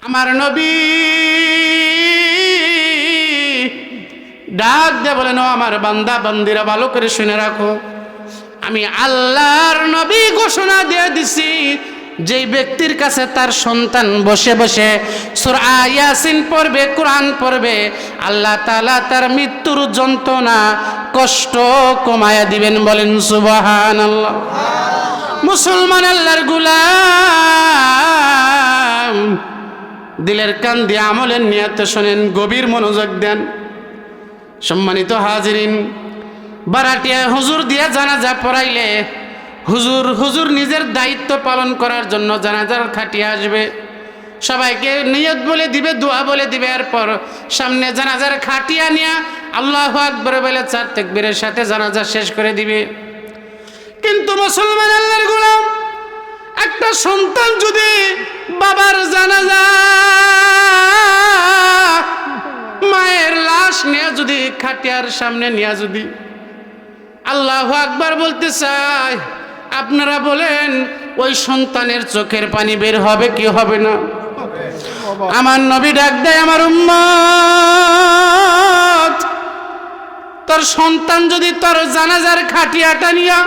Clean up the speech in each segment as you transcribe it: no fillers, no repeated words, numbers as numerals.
আমার নবী ডাক দিয়ে বলেন, ও আমার বান্দা বান্দিরা ভালো করে শুনে রাখো, আমি আল্লাহর নবী ঘোষণা দিয়ে দিছি, যেই ব্যক্তির কাছে তার সন্তান বসে বসে সূরা ইয়াসিন পড়বে, কোরআন পড়বে, আল্লাহ তাআলা তার মৃত্যুর যন্ত্রণা কষ্ট কমায়া দিবেন। বলেন সুবহানাল্লাহ। মুসলমান আল্লাহর গোলাম, দিলের কান দিয়ে আমলের নিয়তে শোনেন, গভীর মনোযোগ দেন। সম্মানিত হাজিরিন, বারাটিয়া হুজুর দিয়ে জানাজা পড়াইলে হুজুর নিজের দায়িত্ব পালন করার জন্য জানাজার খাটিয়ে আসবে, সবাইকে নিয়ত বলে দিবে, দোয়া বলে দিবে, এরপর সামনে জানাজার খাটিয়া নিয়ে আল্লাহু আকবার বলে 4 তাকবীরের সাথে জানাজা শেষ করে দিবে। কিন্তু মুসলমান আল্লাহর গোলাম, একটা সন্তান যদি বাবার জানাজা মায়ের লাশ নিয়ে যদি খাটিয়ার সামনে নিয়ে যদি আল্লাহু আকবার বলতে চায়, আপনারা বলেন ওই সন্তানের চোখের পানি বের হবে কি হবে না? আমার নবী ডাক দেয়, আমার উম্মত, তোর সন্তান যদি তোর জানাজার খাটিয়াটা নিয়া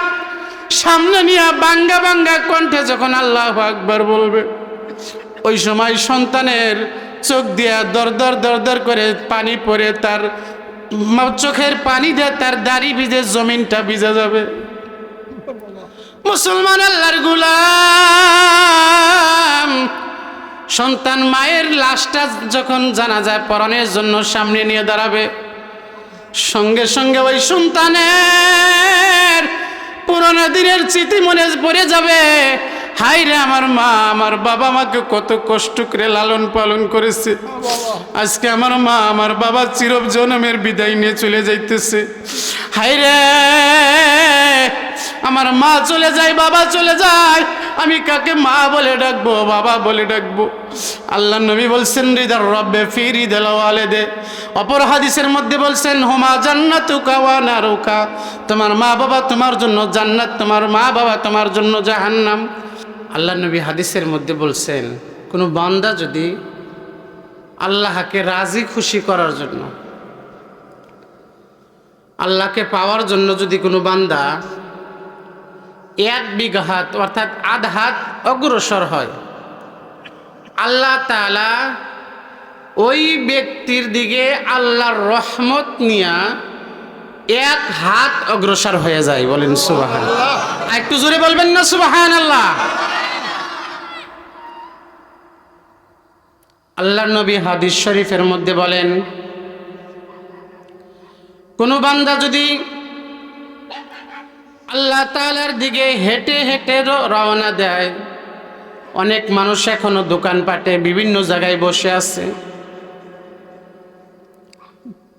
সামনে নিয়া বাঙ্গা বাঙ্গা কণ্ঠে যখন আল্লাহু আকবার বলবে, ওই সময় সন্তানের চোখ দিয়া দর দর দর দর করে পানি পড়ে, তার চোখের পানি দিয়ে তার দাড়ি ভিজে জমিনটা ভিজে যাবে। মুসলমান আল্লাহর গোলাম, সন্তান মায়ের লাশটা যখন জানাজায় পড়ানোর জন্য সামনে নিয়ে দাঁড়াবে, সঙ্গে সঙ্গে ওই সন্তানের পুরনো দিনের স্মৃতি মনে পড়ে যাবে। হাই রে, আমার মা আমার বাবা আমাকে কত কষ্ট করে লালন পালন করেছে, আজকে আমার মা আমার বাবা চিরজন্মের বিদায় নিয়ে চলে যাইতেছে। হাই রে, আমার মা চলে যায়, বাবা চলে যায়, আমি কাকে মা বলে ডাকবো, বাবা বলে ডাকবো? আল্লাহ নবী বলছেন, রিদার রব্বে ফি রিদাল ওয়ালিদে। অপর হাদিসের মধ্যে বলছেন, হুমা জান্নাতুকা ওয়া নারুকা, তোমার মা বাবা তোমার জন্য জান্নাত, তোমার মা বাবা তোমার জন্য জাহান্নাম। আল্লাহ নবী হাদিসের মধ্যে বলছেন, কোনো বান্দা যদি আল্লাহকে রাজি খুশি করার জন্য, আল্লাহকে পাওয়ার জন্য যদি কোনো বান্দা 1 বিঘা হাত অর্থাৎ আধা হাত অগ্রসর হয়, আল্লাহ তাআলা ওই ব্যক্তির দিকে আল্লাহর রহমত নিয়া 1 হাত অগ্রসর হয়ে যায়। বলেন সুবহানাল্লাহ। একটু জোরে বলবেন না সুবহানাল্লাহ? আল্লাহর নবী হাদিস শরীফের মধ্যে বলেন, কোন বান্দা যদি আল্লাহ তাআলার দিকে হেঁটে হেঁটে রওনা দেয়, অনেক মানুষ এখনো দোকানপাটে বিভিন্ন জায়গায় বসে আছে,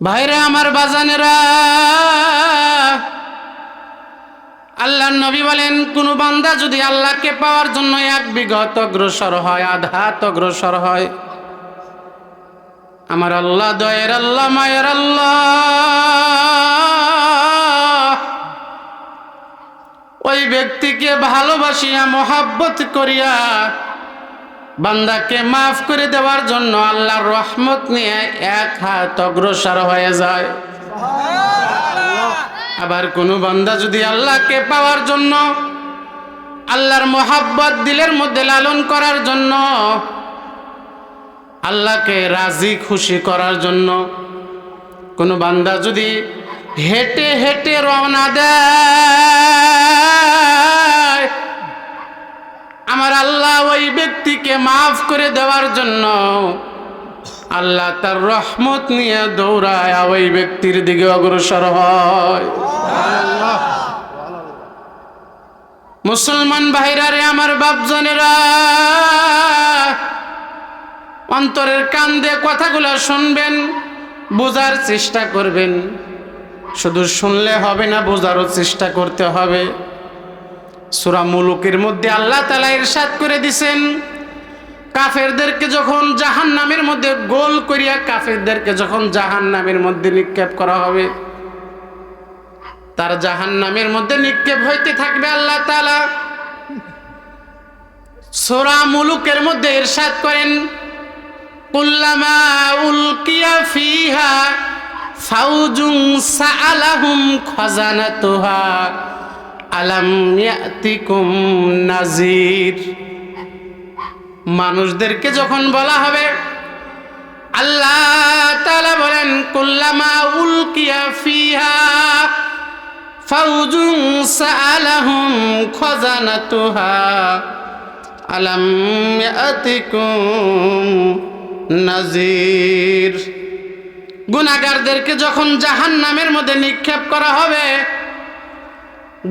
ভাইরা আমার বাজানেরা, আল্লাহর নবী বলেন, কোন বান্দা যদি আল্লাহকে পাওয়ার জন্য 1 বিঘা অগ্রসর হয়, আধা হাত অগ্রসর হয়, আমার আল্লাহ দয়ের আল্লাহ, মায়ের আল্লাহ ওই ব্যক্তিকে ভালোবাসিয়া মহাব্বত করিয়া বান্দাকে মাফ করে দেওয়ার জন্য আল্লাহর রহমত নিয়ে 1 হাত অগ্রসর হয়ে যায়। আবার কোনো বান্দা যদি আল্লাহকে পাওয়ার জন্য, আল্লাহর মহাব্বত দিলের মধ্যে লালন করার জন্য, আল্লাহকে রাজি খুশি করার জন্য কোনো বান্দা যদি হেঁটে হেঁটে রওনা দেয়, আমার আল্লাহ ওই ব্যক্তিকে মাফ করে দেওয়ার জন্য আল্লাহ তার রহমত নিয়ে দৌড়ায় ওই ব্যক্তির দিকে অগ্রসর হয়। মুসলমান ভাইরা রে, আমার বাপজনেরা, অন্তরের কান দিয়ে কথাগুলো শুনবেন, বোঝার চেষ্টা করবেন। শুধু শুনলে হবে না, বোঝারও চেষ্টা করতে হবে। সূরা মুলুকের মধ্যে আল্লাহ তাআলা ইরশাদ করে দিয়েছেন, কাফেরদেরকে যখন জাহান্নামের মধ্যে গোল করিয়া কাফেরদেরকে যখন জাহান্নামের মধ্যে নিক্ষেপ করা হবে, তার জাহান্নামের মধ্যে নিক্ষেপ হইতে থাকবে। আল্লাহ তাআলা সূরা মুলুকের মধ্যে ইরশাদ করেন, কুল্লামা উলকিয়া ফিহা ফাউজুন সাআলাহুম খাজানাতুহা আলাম ইয়াতিকুম নাযীর। মানুষদেরকে যখন বলা হবে, আল্লাহ তাআলা বলেন কুল্লামা উলকিয়া ফিহা ফাউজুন সাআলাহুম খাজানাতুহা আলাম ইয়াতিকুম নাযীর। গুনাহগারদেরকে যখন জাহান্নামের মধ্যে নিক্ষেপ করা হবে,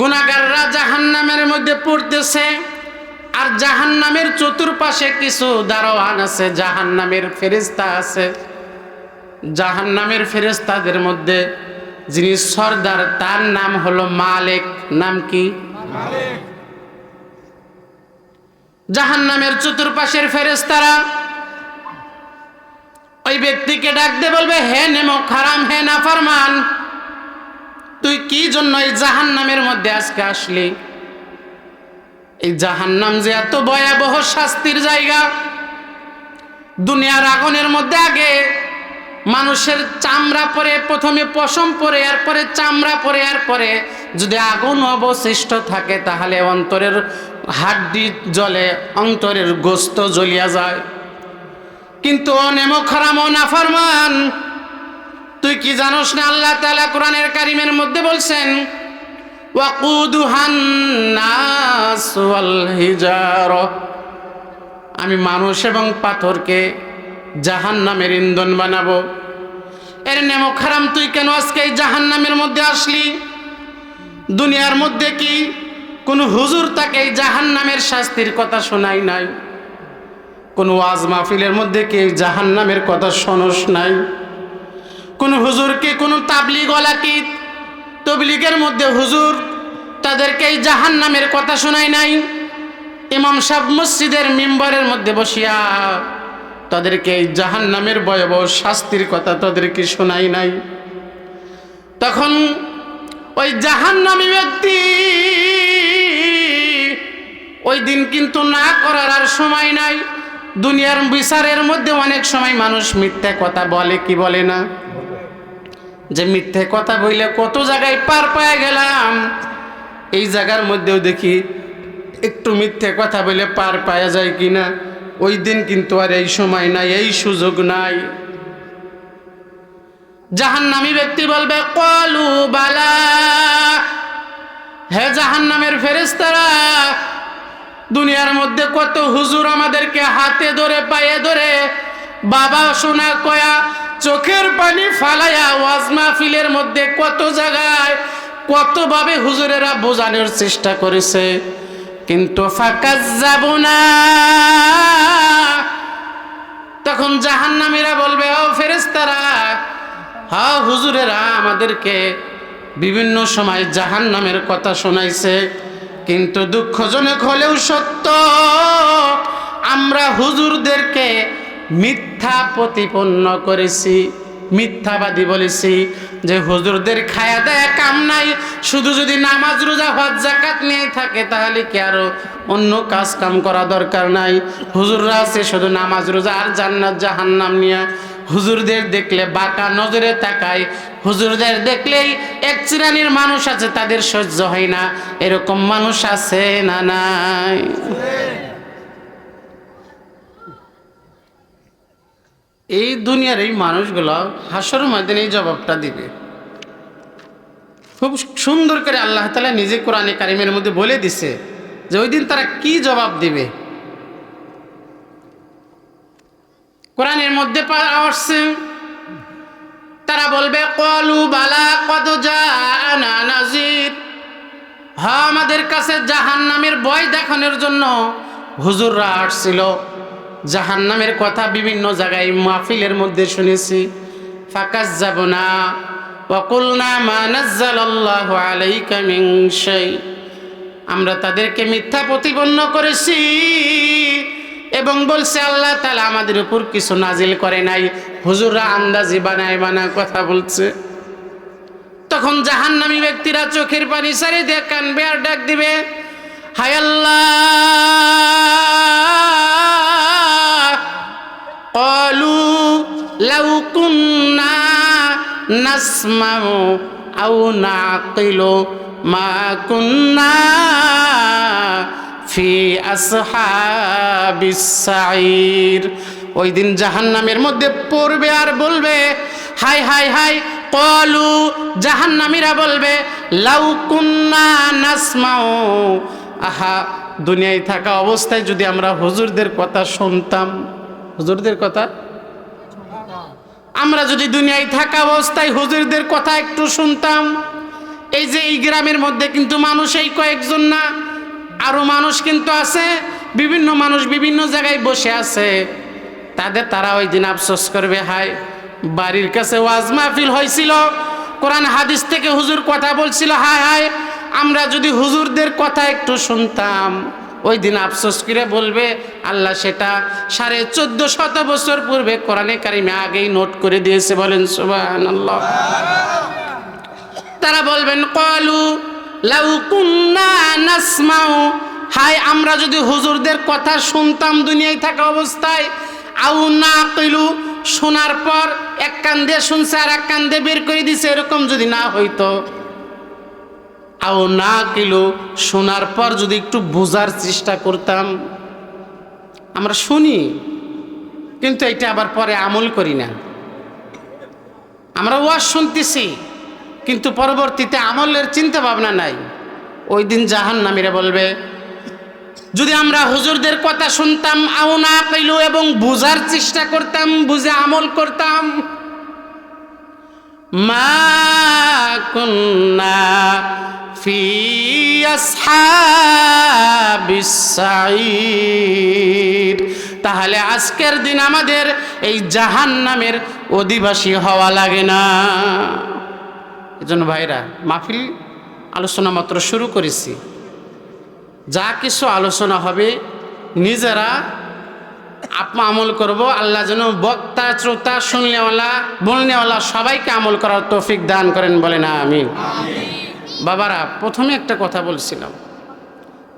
গুনাহগাররা জাহান্নামের মধ্যে পড়তেছে, আর জাহান্নামের চতুর্পাশে কিছু দারোয়ান আছে, জাহান্নামের ফেরেশতা আছে। জাহান্নামের ফেরেশতাদের মধ্যে যিনি সর্দার তার নাম হলো মালিক। নাম কি? মালিক। জাহান্নামের চতুর্পাশের ফেরেশতারা ওই ব্যক্তিকে ডাক দিয়ে বলবে, হে নেমক হারাম, হে নাফরমান, তুই কি জন্য এই জাহান্নামের মধ্যে আজকে আসলি? এই জাহান্নাম যে এত ভয়াবহ শাস্তির জায়গা, দুনিয়ার আগুনের মধ্যে আগে মানুষের চামড়া পরে, প্রথমে পশম পরে, এরপরে চামড়া পরে, এরপরে যদি আগুন অবশিষ্ট থাকে তাহলে অন্তরের হাড্ডি জ্বলে, অন্তরের গোস্ত জ্বলিয়া যায়। কিন্তু অনেমক হারাম ও নাফরমান, তুই কি জানোস না আল্লাহ তাআলা কোরআনের কারিমের মধ্যে বলছেন, ওয়াকুদুহান নাস ওয়াল হিজারা, আমি মানুষ এবং পাথরকে জাহান্নামের ইন্ধন বানাবো। এর নেমক হারাম, তুই কেন আজকে এই জাহান্নামের মধ্যে আসলি? দুনিয়ার মধ্যে কি কোন হুজুর তাকে এই জাহান্নামের শাস্তির কথা শোনাই নাই? কোন ওয়াজ মাহফিলের মধ্যে কি জাহান্নামের কথা শোনস নাই? কোন হুজুরকে, কোন তাবলীগওয়ালা কি তাবলীগের মধ্যে হুজুর তাদেরকে এই জাহান্নামের কথা শোনাই নাই? ইমাম সাহেব মসজিদের মিম্বরের মধ্যে বসিয়া তাদেরকে এই জাহান্নামের ভয়াবহ শাস্তির কথা তাদেরকে শোনাই নাই? তখন ওই জাহান্নামী ব্যক্তি ওই দিন কিন্তু না করার আর সময় নাই। দুনিয়ার বিচারের মধ্যে অনেক সময় মানুষ মিথ্যা কথা বলে, কি বলে না? যে মিথ্যে কথা বইলে কত জায়গায় পার পেয়ে গেলাম, এই জায়গার মধ্যেও দেখি একটু মিথ্যে কথা বলে পার পাওয়া যায় কিনা। ওই দিন কিন্তু আর এই সময় নাই, এই সুযোগ নাই। জাহান্নামী ব্যক্তি বলবে, ক্বালু বালা, হে জাহান্নামের ফেরেশতারা, দুনিয়ার মধ্যে কত হুজুর আমাদেরকে হাতে ধরে, পায়ে ধরে, বাবা শোনা কয়া, চোখের পানি ফালায়া ওয়াজ মাহফিলের মধ্যে কত জায়গায় কতভাবে হুজুরেরা বোঝানোর চেষ্টা করেছে, কিন্তু ফাকাজ্জাবুনা। তখন জাহান্নামীরা বলবে, ও ফেরেশতারা, হ্যাঁ হুজুরেরা আমাদেরকে বিভিন্ন সময় জাহান্নামের কথা শোনাইছে, কিন্তু দুঃখজনক হলেও সত্য, আমরা হুজুরদেরকে মিথ্যা প্রতিপন্ন করেছি, মিথ্যাবাদী বলেছি, যে হুজুরদের খায়া দেয়া কাম নাই, শুধু যদি নামাজ রোজা হজ যাকাত নিয়ে থাকে তাহলে কি আরো অন্য কাজ কাম করা দরকার নাই? হুজুররা আছে শুধু নামাজ রোজা আর জান্নাত জাহান্নাম নিয়ে। হুজুরদের দেখলে বাঁকা নজরে তাকায়, হুজুরদের দেখলেই এক শ্রেণীর মানুষ আছে তাদের সহ্য হয় না, এরকম মানুষ আছে না নাই? এই দুনিয়ার এই মানুষগুলো হাসর ময়দানে এই জবাবটা দিবে। খুব সুন্দর করে আল্লাহ তাআলা নিজে কোরআনে কারিমের মধ্যে বলে দিছে যে ওই দিন তারা কি জবাব দিবে। কোরআনের মধ্যে আসছে, তারা বলবে, ক্বালু বালা কদ জাআনা নাযীর, হ্যাঁ আমাদের কাছে জাহান্নামের ভয় দেখানোর জন্য হুজুররা আসছিল, জাহান্নামের কথা বিভিন্ন জায়গায় মাহফিলের মধ্যে শুনেছি। ফাকাজ্জাবনা ওয়া কুলনা মা নাযালাল্লাহু আলাইকা মিন শাই, আমরা তাদেরকে মিথ্যা প্রতিপন্ন করেছি এবং বলছে আল্লাহ তাআলা আমাদের উপর কিছু নাজিল করে নাই। হুজুররা আন্দাজি বানায় বানায় কথা বলছে। তখন জাহান্নামী ব্যক্তিরা চোখের পানি ছেড়ে দিয়ে কানবে আর ডাক দিবে, হায় আল্লাহ, ক্বালু লাউ কুন্না নাসমাউ আও নাকিলু মা কুন্না ফি আসহাবিস সাঈর। ওই দিন জাহান্নামের মধ্যে পড়বে আর বলবে, হায় হায় হায়, ক্বালু জাহান্নামীরা বলবে, লাউ কুন্না নাসমাউ, আহা দুনিয়ায় থাকা অবস্থায় যদি আমরা হুজুরদের কথা শুনতাম, হুজুরদের কথা, আমরা যদি দুনিয়ায় থাকা অবস্থায় হুজুরদের কথা একটু শুনতাম। এই যে এই গ্রামের মধ্যে কিন্তু মানুষ এই কয়েকজন না, আরো মানুষ কিন্তু আছে, বিভিন্ন মানুষ বিভিন্ন জায়গায় বসে আছে, তারা ওই দিন আফসোস করবে, হায় বাড়ির কাছে ওয়াজ মাহফিল হয়েছিল, কোরআন হাদিস থেকে হুজুর কথা বলছিল, হায় হায় আমরা যদি হুজুরদের কথা একটু শুনতাম। ওই দিন আফসোস করে বলবে, আল্লাহ সেটা 1450 বছর পূর্বে কোরআনে কারিমে আগেই নোট করে দিয়েছে। বলেন সুবহানাল্লাহ। তারা বলবেন, ক্বালু লাউ কুন্না নাসমাউ, হায় আমরা যদি হুজুরদের কথা শুনতাম দুনিয়ায় থাকা অবস্থায়, আও নাকিলু, শোনার পর এক কান দিয়ে শুনছে আর এক কান দিয়ে বের করে দিছে, এরকম যদি না হইতো, আও নাকিলু, শোনার পর যদি একটু বোঝার চেষ্টা করতাম। আমরা শুনি কিন্তু এটা আবার পরে আমল করি না। আমরা ওয়াজ শুনতেছি কিন্তু পরবর্তীতে আমলের চিন্তা ভাবনা নাই। ওই দিন জাহান্নামীরা বলবে, যদি আমরা হুজুরদের কথা শুনতাম, আও নাকিলু, এবং বুঝার চেষ্টা করতাম, বুঝে আমল করতাম, মা কুন্না ফি আসহাবিস সাঈর, তাহলে আজকের দিন আমাদের এই জাহান্নামের অধিবাসী হওয়া লাগে না। এজন্য ভাইরা, মাহফিল আলোচনা মাত্র শুরু করেছি, যা কিছু আলোচনা হবে নিজেরা আমল করব। আল্লাহ যেন বক্তা শ্রোতা শুননেওয়ালা বলনেওয়ালা সবাইকে আমল করার তৌফিক দান করেন, বলেন আমিন। বাবারা, প্রথমে একটা কথা বলছিলাম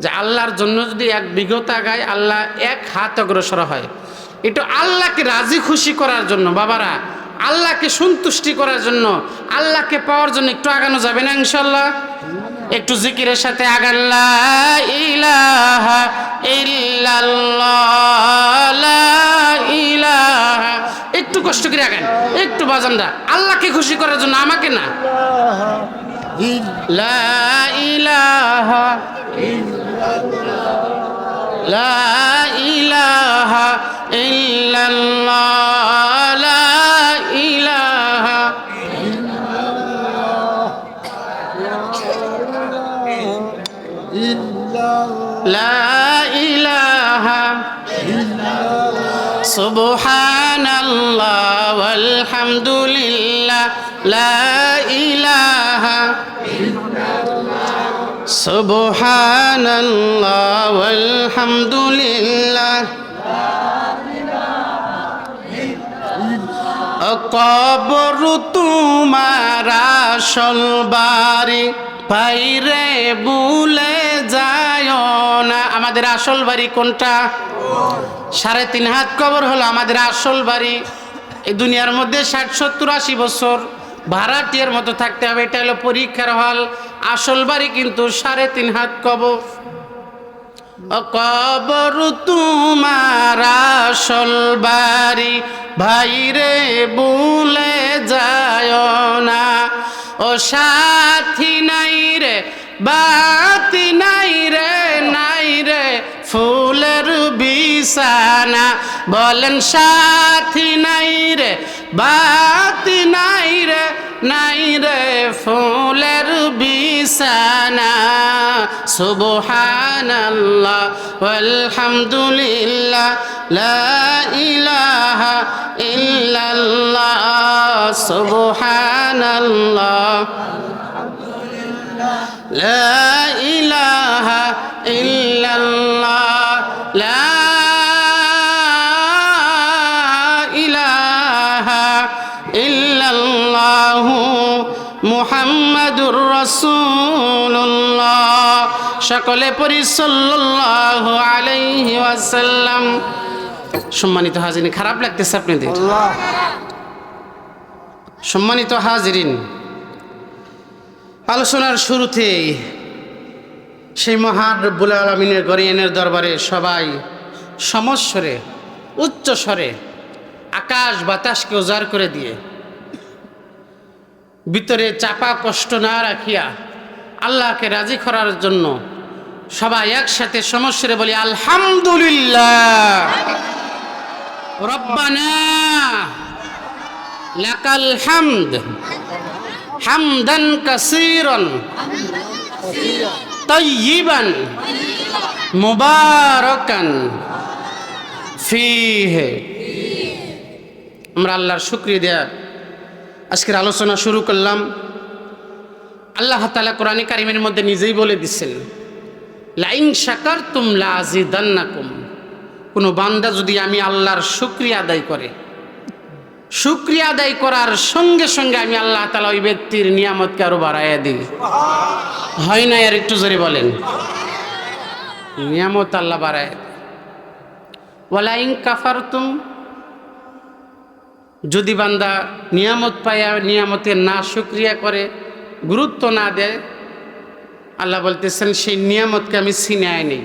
যে আল্লাহর জন্য যদি এক বিঘত গায়, আল্লাহ এক হাত অগ্রসর হয়। এটা আল্লাহকে রাজি খুশি করার জন্য বাবারা, আল্লাহকে সন্তুষ্টি করার জন্য, আল্লাহকে পাওয়ার জন্য একটু আগানো যাবে না ইনশাল্লাহ? একটু জিকিরের সাথে আগান, লা ইলাহা ইল্লাল্লাহ, লা ইলাহা, একটু কষ্ট করে আগান, একটু বাজানরা, আল্লাহকে খুশি করার জন্য, আমাকে না। লা ইলাহা লা ইলাহা ইল্লাল্লাহ, লা ইলাহা লা ইলাহা সুবহানাল্লাহ ওয়ালহামদুলিল্লাহ, লা ইলাহা সুবহানাল্লাহ ওয়ালহামদুলিল্লাহ। কবর তোমার আসল বাড়ি, ভাইরে ভুলে যায় না। আমাদের আসল বাড়ি কোনটা? 3.5 হাত কবর হলো আমাদের আসল বাড়ি। এই দুনিয়ার মধ্যে 60, 70, 80 বছর ভাড়াটিয়ার মতো থাকতে হবে, এটা হলো পরীক্ষার হল। আসল বাড়ি কিন্তু 3.5 হাত কবর। কবর তোমার আসল বাড়ি, ভাইরে ভুলে যায় না। ও সাথী নাই রে, বাতি নাই রে, নাই রে ফুলের বিছানা। বলেন সাথী নাই রে, বাতি নাই রে, নাই রে ফুলের বিছানা। সুবহানাল্লাহ ওয়ালহামদুলিল্লাহ, লা ইলাহা ইল্লাল্লাহ, সুবহানাল্লাহ লা ইলাহা ইল্লাল্লাহ, লা ইলাহা ইল্লাল্লাহ, মুহাম্মাদুর রাসূলুল্লাহ। সকলে পড়ি সাল্লাল্লাহু আলাইহি ওয়াসাল্লাম। সম্মানিত হাজিরিন, খারাপ লাগতেছে আপনাদের? সম্মানিত হাজিরিন, আলোচনার শুরুতেই সেই মহান রব্বুল আলামিনের গরিয়ানের দরবারে সবাই সমস্বরে উচ্চ স্বরে আকাশ বাতাসকে উজাড় করে দিয়ে ভিতরে চাপা কষ্ট না রাখিয়া আল্লাহকে রাজি করার জন্য সবাই একসাথে সমস্বরে বলি আলহামদুলিল্লাহ রব্বানা লাকাল হামদ হামদান কাসীরান তাইয়িবান মুবারাকান ফীহি। আমরা আল্লাহর শুকরিয়া দেয়া আজকের আলোচনা শুরু করলাম। আল্লাহ তাআলা কোরআনে কারিমের মধ্যে নিজেই বলে দিচ্ছেন, লাইন শাকারতুম লাযিদান্নাকুম। কোনো বান্দা যদি আমি আল্লাহর শুকরিয়া আদায় করে, শুকরিয়া আদায় করার সঙ্গে সঙ্গে আমি আল্লাহ তাআলা ওই ব্যক্তির নিয়ামতকে আরো বাড়াইয়া দিই। হয় না? আর একটু জোরে বলেন, নিয়ামত আল্লাহ বাড়ায়। ওয়ালাইন কাফারতুম, যদি বান্দা নিয়ামত পায়া নিয়ামতের না শুকরিয়া করে, গুরুত্ব না দেয়, আল্লাহ বলতেছেন সেই নিয়ামতকে আমি ছিনায় নেই,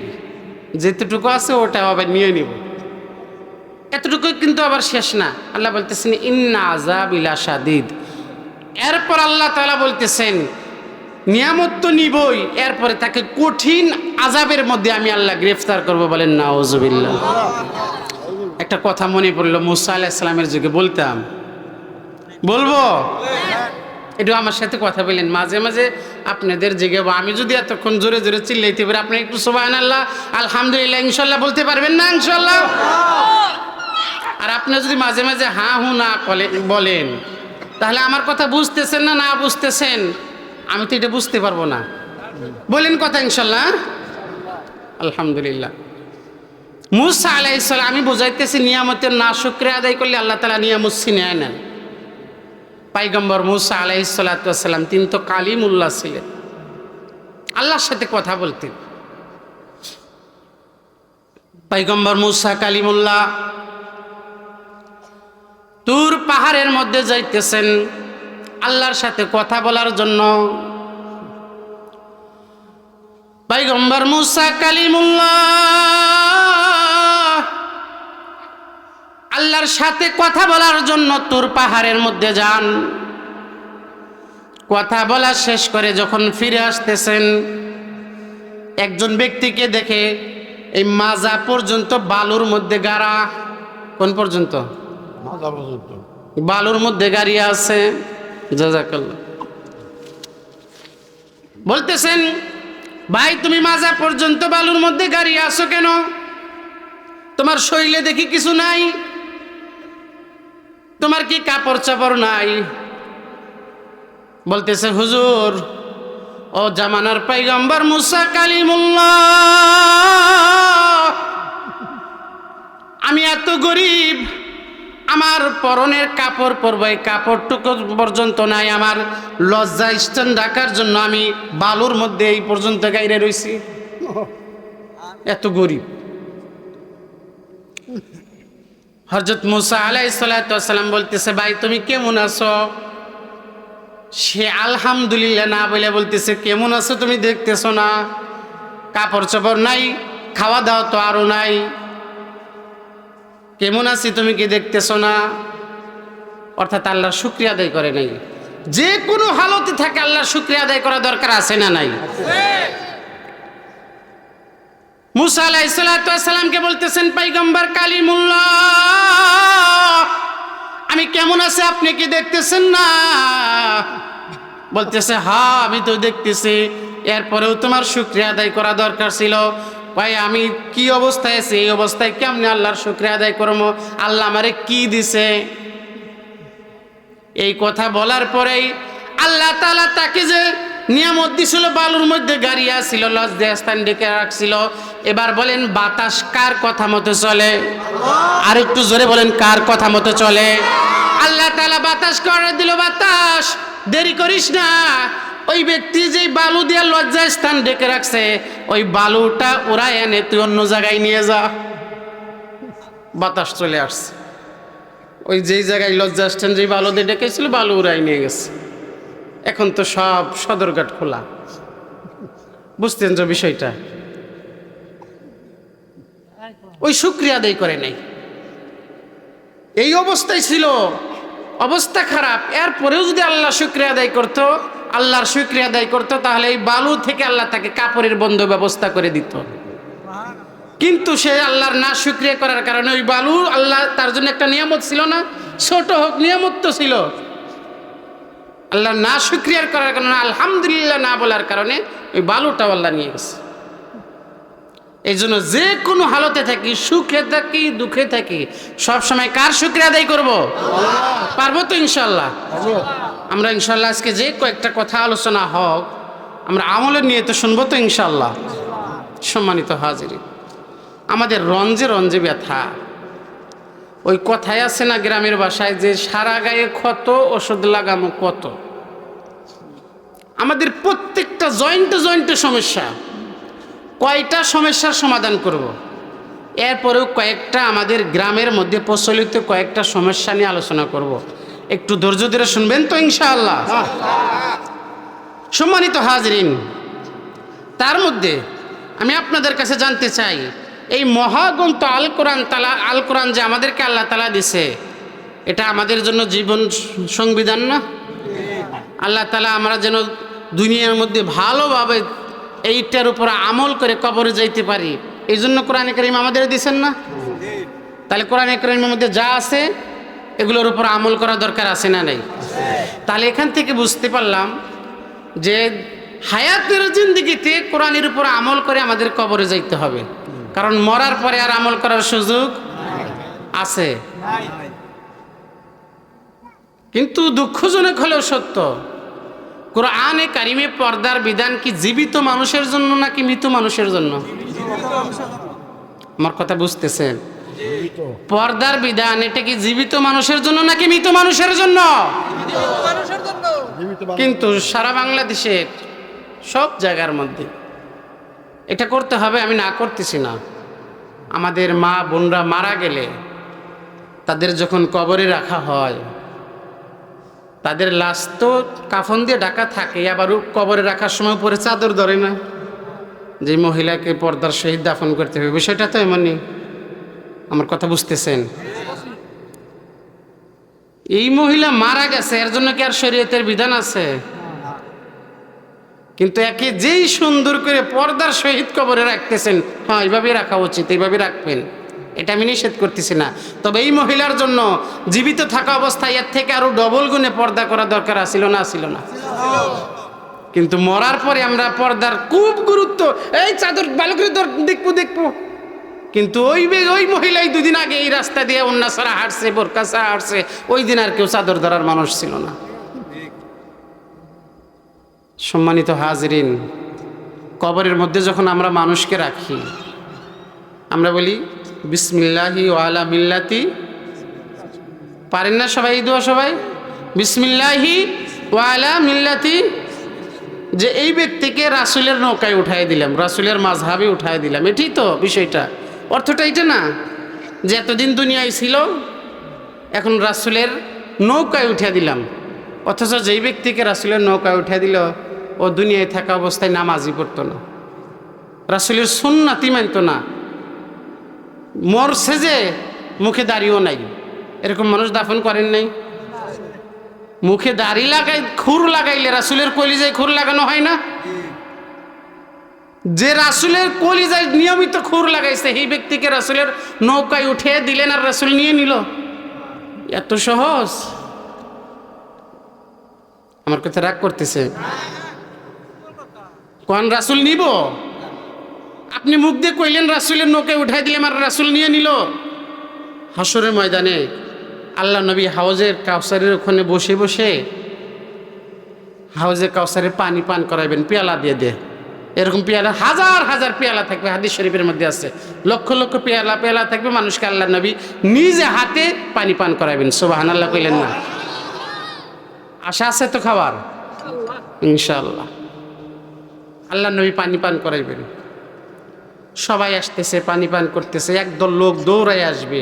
যেতটুকু আছে ওটা আবার নিয়ে নিব। এতটুকুই কিন্তু আবার শেষ না, আল্লাহ বলতেছেন ইন্না আযাবি লাশাদীদ। এরপর আল্লাহ তাআলা বলতেছেন নিয়ামত তো নিবই, এরপরে তাকে কঠিন আযাবের মধ্যে আমি আল্লাহ গ্রেফতার করব। বলেন নাউযুবিল্লাহ। একটা কথা মনে পড়লো, মুসা আলাইহিস সালামের যুগে বলতাম, বলবো? একটু আমার সাথে কথা বলেন। মাঝে মাঝে আপনাদের জেগে আমি যদি এতক্ষণ জোরে জোরে চিল্লাইতে পারি, আপনি একটু সুবহানাল্লাহ আলহামদুলিল্লাহ ইনশাল্লাহ বলতে পারবেন না? ইনশাল্লাহ। আর আপনি যদি মাঝে মাঝে হা হু না বলেন, তাহলে আমার কথা বুঝতেছেন না না বুঝতেছেন আমি তো এটা বুঝতে পারবো না। বলেন কথা ইনশাল্লাহ। আলহামদুলিল্লাহ। মুসা আলাইহিস সালাম, আমি বুঝাইতেছি নিয়ামতের না শুকরিয়া আদায় করলে আল্লাহ তাআলা নিয়ামত ছিনিয়ে নেন। পয়গম্বর মুসা আলাইহিস সালাতু ওয়াস সালাম, তিনি তো কালিমুল্লাহ ছিলেন, আল্লাহর সাথে কথা বলতেন। পয়গম্বর মুসা কালিমুল্লাহ তুর পাহাড়ের মধ্যে যাইতেছেন আল্লাহর সাথে কথা বলার জন্য। পয়গম্বর মুসা কালিমুল্লাহ আল্লাহর সাথে কথা বলার জন্য তুর পাহাড়ের মধ্যে যান। কথা বলা শেষ করে যখন ফিরে আসতেছেন, একজন ব্যক্তিকে দেখে এই মাজা পর্যন্ত বালুর মধ্যে গাড়া। কোন পর্যন্ত? মাজা পর্যন্ত বালুর মধ্যে গাড়িয়ে আছে। জাযাকাল্লাহ। বলতেছেন, ভাই তুমি মাজা পর্যন্ত বালুর মধ্যে গাড়িয়ে আছো কেন? তোমার শরীরে দেখি কিছু নাই, তোমার কি কাপড় চাপড় নাই? বলতেছে, হুজুর ও জামানার পয়গম্বর মুসা কালিমুল্লাহ, আমি এত গরিব, আমার পরনের কাপড় পরবো এই কাপড়টুকু পর্যন্ত নাই, আমার লজ্জা স্থান ঢাকার জন্য আমি বালুর মধ্যে এই পর্যন্ত গাইরে রইছি। এত গরিব। হযরত মুসা আলাইহিস সালাতু ওয়াস সালাম বলতেছে, ভাই তুমি কেমন আছো? সে আলহামদুলিল্লাহ না বলে বলতেছে, কেমন আছো তুমি দেখতেছো না? কাপড় চোপড় নাই, খাওয়া দাওয়া তো আরো নাই, কেমন আছি তুমি কি দেখতেছো না? অর্থাৎ আল্লাহর শুকরিয়া আদায় করে নাই। যে কোনো হালতে থাকে আল্লাহর শুকরিয়া আদায় করা দরকার আছে না নাই? মুসা আলাইহিস সালাতু ওয়াস সালামকে বলতেছেন, পয়গম্বর কালিমুল্লাহ আমি কেমন আছি আপনি কি দেখতেছেন না? বলতেছে, হ্যাঁ আমি তো দেখতেছি, এরপরেও তোমার শুকরিয়া আদায় করা দরকার ছিল। ভাই আমি কি অবস্থায় আছি, এই অবস্থায় কেমনে আল্লাহর শুকরিয়া আদায় করবো? আল্লাহ আমারে কি দিছে? এই কথা বলার পরেই আল্লাহ তাআলা তাকে যে নিয়ামত দিছিল, বালুর মধ্যে গাড়িয়া ছিল, লজ্জা স্থান ডেকে রাখছিল। এবার বলেন বাতাস কার কথা মতো চলে? আর একটু জোরে বলেন, কার কথা মতো চলে? আল্লাহ তাআলা বাতাস করে দিল, বাতাস দেরি করিস না, ওই ব্যক্তি যে বালু দিয়ে লজ্জা স্থান ডেকে রাখছে ওই বালুটা ওরা এনে তুই অন্য জায়গায় নিয়ে যা। বাতাস চলে আসছে, ওই যেই জায়গায় লজ্জা স্ট্যান্ড যে বালু দিয়ে ডেকেছিল বালু উড়াই নিয়ে গেছে। এখন তো সব সদরঘাট খোলা। বুঝতেন যে বিষয়টা, ওই শুকরিয়া আদায় করে নাই। এই অবস্থায় ছিল, অবস্থা খারাপ, এরপরেও যদি আল্লাহ শুকরিয়া আদায় করতো, আল্লাহর শুকরিয়া আদায় করতো, তাহলে এই বালু থেকে আল্লাহ তাকে কাপড়ের বন্ধ ব্যবস্থা করে দিত। কিন্তু সে আল্লাহর না শুকরিয়া করার কারণে ওই বালু, আল্লাহ তার জন্য একটা নিয়ামত ছিল না, ছোট হোক নিয়ামত তো ছিল, আল্লাহ না শুকরিয়ার করার কারণে, আলহামদুলিল্লাহ না বলার কারণে ওই বালুটাও আল্লাহ নিয়ে গেছে। এই জন্য যে কোনো হালতে থাকি, সুখে থাকি দুঃখে থাকি, সবসময় কার শুকরিয়া আদায় করব? পারবো তো ইনশাল্লাহ? আমরা ইনশাল্লাহ আজকে যে কয়েকটা কথা আলোচনা হোক, আমরা আমলের নিয়ে তো শুনবো তো ইনশাল্লাহ। সম্মানিত হাজির, আমাদের রঞ্জে রঞ্জে ব্যথা, ওই কথায় আছে না গ্রামের ভাষায় যে সারা গায়ে ক্ষত ওষুধ লাগানো কত। আমাদের প্রত্যেকটা জয়েন্টে জয়েন্টে সমস্যা, কয়টা সমস্যার সমাধান করব। এরপরেও কয়েকটা আমাদের গ্রামের মধ্যে প্রচলিত কয়েকটা সমস্যা নিয়ে আলোচনা করব। একটু ধৈর্য ধরে শুনবেন তো ইনশাআল্লাহ। সম্মানিত হাজরিন, তার মধ্যে আমি আপনাদের কাছে জানতে চাই, এই মহাগ্রন্থ আল কোরআন যে আমাদেরকে আল্লাহ তাআলা দিছে, এটা আমাদের জন্য জীবন সংবিধান না? আল্লাহ তাআলা আমরা যেন দুনিয়ার মধ্যে ভালোভাবে এইটার উপর আমল করে কবরে যাইতে পারি, এই জন্য কোরআনে কারীম আমাদের দিয়েছেন না? তাহলে কোরআনে কারীমের মধ্যে যা আছে এগুলোর উপর আমল করা দরকার আছে না নাই? তাহলে এখান থেকে বুঝতে পারলাম যে হায়াতের জিন্দেগিতে কোরআনের উপর আমল করে আমাদের কবরে যাইতে হবে, কারণ মরার পরে আর আমল করার সুযোগ আছে। কিন্তু দুঃখজনক হলেও সত্য, কোরআনে কারিমে পর্দার বিধান কি জীবিত মানুষের জন্য নাকি মৃত মানুষের জন্য? আমার কথা বুঝতেছেন? পর্দার বিধান এটা কি জীবিত মানুষের জন্য নাকি মৃত মানুষের জন্য? কিন্তু সারা বাংলাদেশের সব জায়গার মধ্যে এটা করতে হবে, আমি না করতেছি না। আমাদের মা বোনরা মারা গেলে তাদের যখন কবরে রাখা হয়, তাদের লাশ তো কাফন দিয়ে ঢাকা থাকে, আবার কবরে রাখার সময় উপরে চাদর ধরে না, যে মহিলাকে পর্দার সহিত দাফন করতে হবে, বিষয়টা তো এমনই। আমার কথা বুঝতেছেন? এই মহিলা মারা গেছে, এর জন্য কি আর শরীয়তের বিধান আছে? কিন্তু একে যেই সুন্দর করে পর্দার সহিত কবরে রাখতেছেন, হ্যাঁ এইভাবে রাখা উচিত, এইভাবে রাখবেন, এটা আমি নিষেধ করতেছি না। তবে এই মহিলার জন্য জীবিত থাকা অবস্থায় এর থেকে আরো ডবল গুণে পর্দা করা দরকার আছিল না? ছিল না? কিন্তু মরার পরে আমরা পর্দার খুব গুরুত্ব, এই চাদর ভালো করে দেখবো দেখবো, কিন্তু ওই মহিলাই দুদিন আগে এই রাস্তা দিয়ে ওন্না ছাড়া হাঁটছে, বোরকা ছাড়া হাঁটছে, ওই দিন আর কেউ চাদর ধরার মানুষ ছিল না। সম্মানিত হাজরিন, কবরের মধ্যে যখন আমরা মানুষকে রাখি, আমরা বলি বিসমিল্লাহি ওয়ালা মিল্লাতি, পারেন না সবাই এই দোয়া? সবাই বিসমিল্লাহি ওয়ালা মিল্লাতি, যে এই ব্যক্তিকে রাসূলের নৌকায় উঠাই দিলাম, রাসূলের মাযহাবে উঠাই দিলাম, এটাই তো বিষয়টা। অর্থটা এটা না যে এতদিন দুনিয়ায় ছিল, এখন রাসূলের নৌকায় উঠিয়ে দিলাম, অথচ যেই ব্যক্তিকে রাসূলের নৌকায় উঠিয়ে দিল ও দুনিয়ায় থাকা অবস্থায় নামাজই পড়তো না, রাসূলের সুন্নাতই মানত না, মরছে যে মুখে দাড়িও নাই, এরকম মানুষ দাফন করেন নাই? মুখে দাড়ি লাগাই খুর লাগাইলে রাসূলের কলিজায় খুর লাগানো হয় না? যে রাসূলের কলিজায় নিয়মিত খুর লাগাইছে এই ব্যক্তিকে রাসূলের নৌকায় উঠিয়ে দিলেন আর রাসূল নিয়ে নিল, এত সহজ? আমার কথা রাগ করতেছে? কোন রাসূল নিব? আপনি মুখ দিয়ে কইলেন রাসূলের নৌকায় উঠাই দিলাম আর রাসূল নিয়ে নিল। হাসরের ময়দানে আল্লাহ নবী হাউজের কাউসারের ওখানে বসে বসে হাউজে কাউসারের পানি পান করাইবেন, পেয়ালা দিয়ে দে, এরকম পেয়ালা হাজার হাজার পেয়ালা থাকবে, হাদিস শরীফের মধ্যে আছে, লক্ষ লক্ষ পেয়ালা থাকবে, মানুষকে আল্লাহ নবী নিজে হাতে পানি পান করাইবেন। সুবহানাল্লাহ কইলেন না? আশা আছে তো খাবার? ইনশাআল্লাহ আল্লাহ নবী পানি পান করাইবেন। সবাই আসতেছে, পানি পান করতেছে, একদল লোক দৌড়ায় আসবে,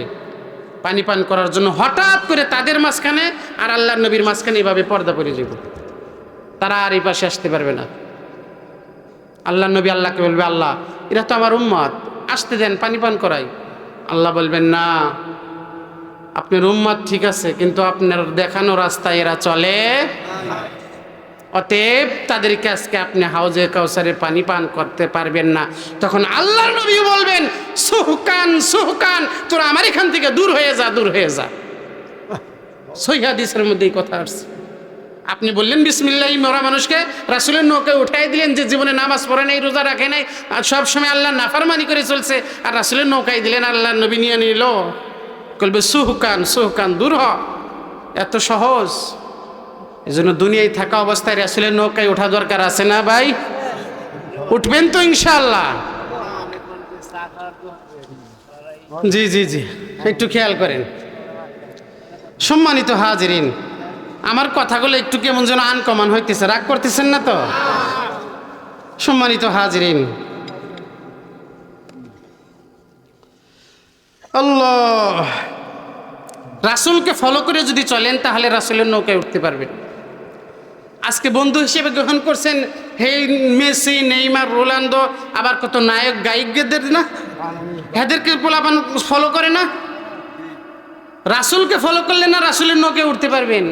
পানি পান করার জন্য হঠাৎ করে তাদের মাঝখানে আর আল্লাহর নবীর মাঝখানে এভাবে পর্দা পড়ে যাব, তারা আর এই পাশে আসতে পারবে না। আল্লাহর নবী আল্লাহকে বলবে, আল্লাহ এরা তো আমার উম্মত, আসতে দেন, পানি পান করাই। আল্লাহ বলবেন, না, আপনার উম্মত ঠিক আছে, কিন্তু আপনার দেখানো রাস্তায় এরা চলে, অতএব তাদেরকে আজকে আপনি হাউজে কাউসারে পানি পান করতে পারবেন না। তখন আল্লাহর নবী বলবেন, সুহকান সুহকান, তোরা আমার এখান থেকে দূর হয়ে যা, দূর হয়ে যা। সহিহ হাদিসের মধ্যে এই কথা আসছে। আপনি বললেন বিসমিল্লাহ, মরা মানুষকে রাসূলের নৌকায় উঠাই দিলেন, যে জীবনে নামাজ পড়ে নাই, রোজা রাখে নাই, আর সবসময় আল্লাহ নাফরমানি করে চলছে, আর রাসূলের নৌকায় দিলেন, আল্লাহর নবী নিয়ে নিল, বলবে সুহকান সুহকান, দূর হ। এত সহজ? এজন্য দুনিয়ায় থাকা অবস্থায় রাসূলের নৌকায় ওঠা দরকার আছে না ভাই? উঠবেন তো ইনশাআল্লাহ? জি জি জি, একটু খেয়াল করেন। সম্মানিত হাজিরিন, আমার কথাগুলো একটু কেমন যেন আনকমন হইতেছে, রাগ করতেছেন না তো? সম্মানিত হাজিরিন, আল্লাহ, রাসূলকে ফলো করে যদি চলেন তাহলে রাসূলের নৌকায় উঠতে পারবেন। আজকে বন্ধু হিসেবে গ্রহণ করছেন হে মেসি, নেইমার, রোনালদো, আবার কত নায়ক গায়কদের না, এদেরকে পোলাপান ফলো করে না। রাসূলকে ফলো করলে না রাসূলের নৌকায় উঠতে পারবেন।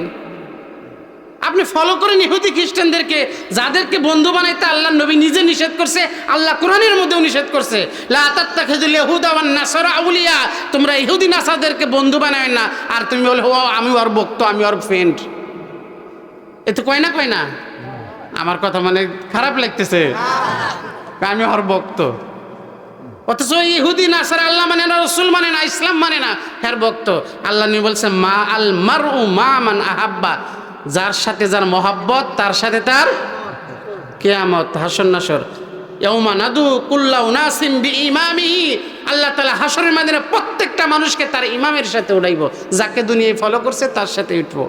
আপনি ফলো করেন ইহুদি খ্রিস্টানদেরকে, যাদেরকে বন্ধু বানাইতে আল্লাহর নবী নিজে নিষেধ করছে, আল্লাহ কোরআনের মধ্যেও নিষেধ করছে, লা তাত্তাখিযুল ইয়াহুদা ওয়ান নাসারা আউলিয়া, তোমরা ইহুদি নাসারদেরকে বন্ধু বানায় না। আর তুমি বলে, ও আমি ওর ভক্ত, আমি ওর ফ্রেন্ড। এ তো কয় না, কয় না? আমার কথা মানে খারাপ লাগতেছে, আমি ওর ভক্ত, অথচ ইহুদি নাসারা আল্লাহ মানে না, রাসূল মানে না, ইসলাম মানে না, হের ভক্ত। আল্লাহ নবী বলছে, মা আল মারউ মা মান আহাব্বা, যার সাথে যার মহাব্বত তার সাথে তার কিয়ামত, হাসর নাসর। ইয়াউমা নাদু কুল্লা উনাসিম বিইমামিহি, আল্লাহ তাআলা হাসরের ময়দানে প্রত্যেকটা মানুষকে তার ইমামের সাথে উঠাইব। যাকে দুনিয়ায় ফলো করছে তার সাথে উঠব।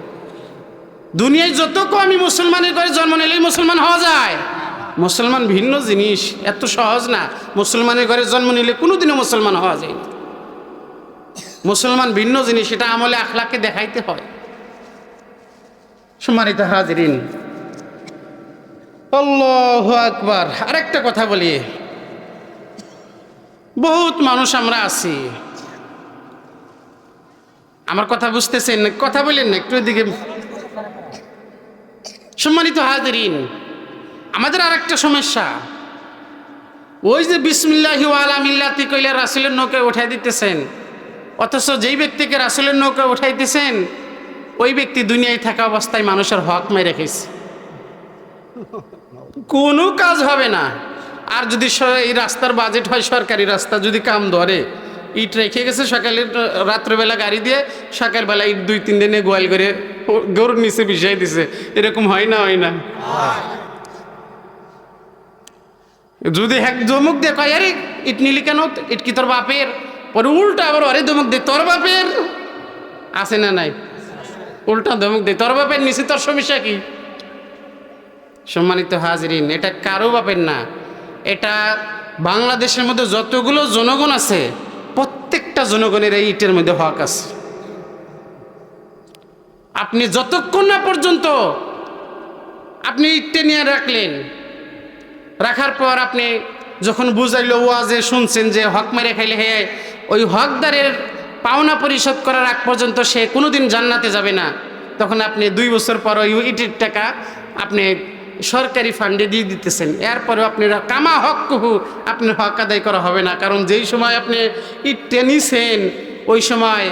দুনিয়ায় যত কমই মুসলমানের ঘরে জন্ম নিলেই মুসলমান হওয়া যায়? মুসলমান ভিন্ন জিনিস, এত সহজ না। মুসলমানের ঘরে জন্ম নিলে কোনোদিনও মুসলমান হওয়া যায় না। মুসলমান ভিন্ন জিনিস, এটা আমলে আখলাকে দেখাইতে হয়। সম্মানিত হাজিরিন, আল্লাহু আকবার। আরেকটা কথা বলি, বহুত মানুষ আমরা আছি, আমার কথা বুঝতেছেন? কথা বলেন না, একটু এদিকে। সম্মানিত হাজিরিন, আমাদের আরেকটা সমস্যা, ওই যে বিসমিল্লাহি ওয়া আলা মিল্লাতি কইলে রাসূলের নৌকায় উঠাই দিতেছেন, অথচ যেই ব্যক্তিকে রাসূলের নৌকায় উঠাইতেছেন ওই ব্যক্তি দুনিয়ায় থাকা অবস্থায় মানুষের হক মেরে রেখেছে, কোনো কাজ হবে না। আর যদি এই রাস্তার বাজেট হয়, সরকারি রাস্তা যদি কাম ধরে, ইট রেখে গেছে সকালে, রাত্রেবেলা গাড়ি দিয়ে, সকালবেলা ইট 2-3 দিনে গোয়াল করে গরুর নিচে বিছাই দিছে, এরকম হয় না? হয় না? যদি এক ধমক দিয়ে কয়, আরে ইট নিলি কেন, ইট কি তোর বাপের? পরে উল্টা আবার অরে ধমক দে, তোর বাপের। আছে না নাই? উল্টা ধমক দে, তোর বাপের নিচে, তোর সমস্যা কি? সম্মানিত হাজিরিন, এটা কারো বাপের না, এটা বাংলাদেশের মধ্যে যতগুলো জনগণ আছে প্রত্যেকটা জনগণের এই ইটের মধ্যে হক আছে। আপনি যতক্ষণ না পর্যন্ত আপনি ইটটা নিয়ে রাখলেন, রাখার পর আপনি যখন বুঝাইলো ওয়াজে শুনছেন যে হক মেরে খাইলে হে, ওই হকদারের পাওনা পরিশোধ করার আগ পর্যন্ত সে কোনোদিন জান্নাতে যাবে না, তখন আপনি 2 বছর পর ওই ইটের টাকা আপনি সরকারি ফান্ডে দিয়ে দিতেছেন। এরপরে আপনারা কামা হক কুহু, আপনার হক আদায় করা হবে না। কারণ যেই সময় আপনি ইটটা নিছেন, ওই সময়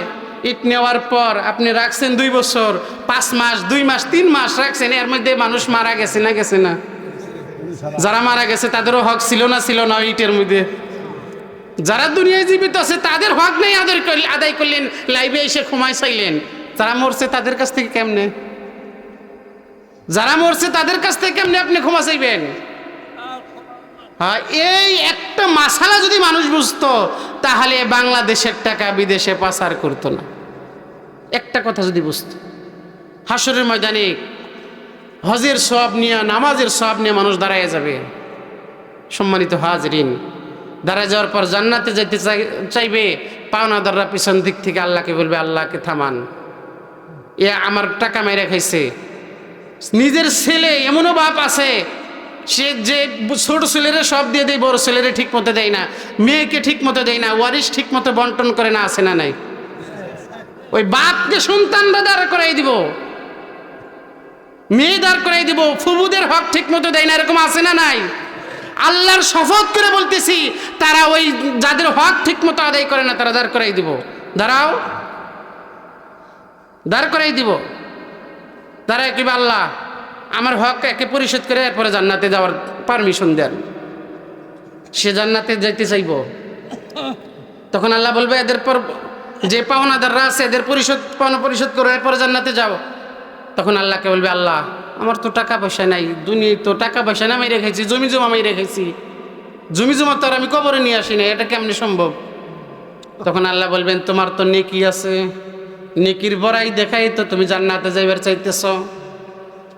ইট নেওয়ার পর আপনি রাখছেন 2 বছর, 5 মাস, 2 মাস, 3 মাস রাখছেন, এর মধ্যে মানুষ মারা গেছে না, গেছে না? যারা মারা গেছে তাদেরও হক ছিল না, ছিল না ইটের মধ্যে? যারা দুনিয়ায় জীবিত আছে তাদের হক নেই আদায় করলেন, লাইভে এসে ক্ষমায় চাইলেন। যারা মরছে তাদের কাছ থেকে কেমনে, যারা মরছে তাদের কাছ থেকে কেমনে আপনি ক্ষমা চাইবেন? হ্যাঁ, এই একটা মাসালা যদি মানুষ বুঝতো তাহলে বাংলাদেশের টাকা বিদেশে পাচার করতো না। একটা কথা যদি বুঝতো, হাসরের ময়দানে হজের সওয়াব নিয়ে, নামাজের সওয়াব নিয়ে মানুষ দাঁড়ায় যাবে। সম্মানিত হাজিরিন, দাঁড়ায় যাওয়ার পর জান্নাতে যেতে চাইবে, পাওনাদাররা পিছন দিক থেকে আল্লাহকে বলবে, আল্লাহকে থামান, এ আমার টাকা মেরে খাইছে। নিজের ছেলে, এমনও বাপ আছে সে যে ছোট ছেলেরে সব দিয়ে দেয়, বড় ছেলেরে ঠিক মতো দেয় না, মেয়েকে ঠিক মতো দেয় না, ওয়ারিশ ঠিক মতো বন্টন করে না, আছে না নাই? ওই বাপকে সন্তানরা দাঁড় করাই দিব, মেয়ে দাঁড় করাই দিব, ফুবুদের হক ঠিক মতো দেয় না, এরকম আছে না নাই? আল্লাহর শপথ করে বলতেছি, তারা ওই যাদের হক ঠিক মতো আদায় করে না তারা দাঁড় করাই দিব। দাঁড়াও, দাঁড় করাই দিব। দাঁড়ায় কি আল্লাহ আমার হক একে পরিশোধ করে এরপরে জান্নাতে যাওয়ার পারমিশন দেন। সে জান্নাতে যাইতে চাইব, তখন আল্লাহ বলবে এদের পর যে পাওনাদাররা আছে এদের পাওনা পরিশোধ করে এরপরে জান্নাতে যাও। তখন আল্লাহকে বলবে, আল্লাহ আমার তো টাকা পয়সা নাই, দুনিয়ায় তো টাকা পয়সা না, আমি রেখেছি জমি জমা, আমি রেখেছি জমি জমা, তো আর আমি কবরে নিয়ে আসি না, এটা কেমনি সম্ভব? তখন আল্লাহ বলবেন, তোমার তো নেকি আছে, নেকির বড়াই দেখাই তো তুমি জান্নাতে যাইবার চাইতেছ।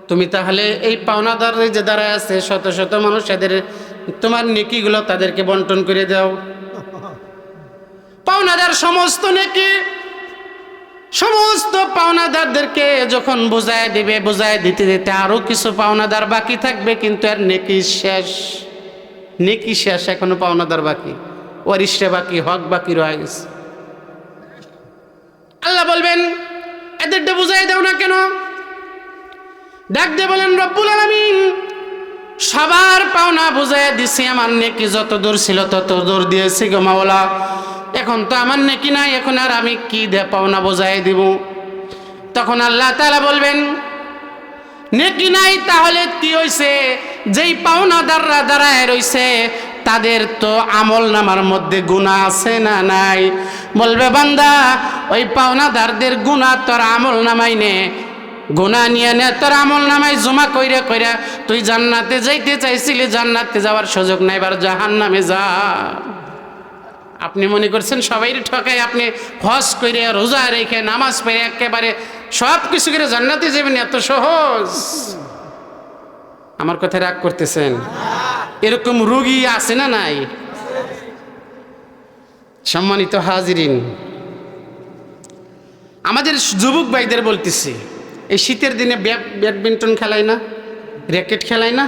তুমি তাহলে এই পাওনাদার যে দাঁড়ায় আছে শত শত মানুষ, এদের তোমার নেকিগুলো তাদেরকে বন্টন করে দাও। পাওনাদার সমস্ত নেকি সমস্ত পাওনাদারদেরকে যখন বুঝায় দিবে, বুঝায় দিতে দিতে আরো কিছু পাওনাদার বাকি থাকবে, কিন্তু এর নেকি শেষ, নেকি শেষ, এখনো পাওনাদার বাকি, ওয়ারিশে বাকি, হক বাকি রয়ে গেছে। আল্লাহ বলবেন, এদেরটা বুঝাই দাও না কেন? ডাক দিয়ে বলেন, রব্বুল আলামিন সবার পাওনা বুঝাই দিছি, আমার নেকি যত দূর ছিল তত দূর দিয়েছি গো মাওলা, এখন তো আমার নেকি নাই, এখন আর আমি কি দে পাওনা বোঝাই দিব? তখন আল্লাহ তাআলা বলবেন, নেকি নাই তাহলে কি হইছে? যেই পাওনাদাররা দাঁড়ায় রইছে তাদের তো আমল নামার মধ্যে গুনাহ আছে না নাই? বলবে, বান্দা ওই পাওনাদারদের গুনাহ তোর আমল নামাই নে, গুনাহ নিয়ে নে তোর আমল নামাই জমা কইরা কইরা তুই জান্নাতে যাইতে চাইছিলি, জান্নাতে যাওয়ার সুযোগ নাই, এবার জাহান্নামে যা। আপনি মনে করছেন সবাই ঠকায় আপনি হজ করে রোজা রেখে নামাজ পড়ে একেবারে সব কিছু করে জান্নাতে যাবেন, এত সহজ? আমার কথা রাগ করতেছেন? এরকম রোগী আছে না নাই? সম্মানিত হাজিরিন, আমাদের যুবক ভাইদের বলতেছি, এই শীতের দিনে ব্যাডমিন্টন খেলায় না, র্যাকেট খেলায় না,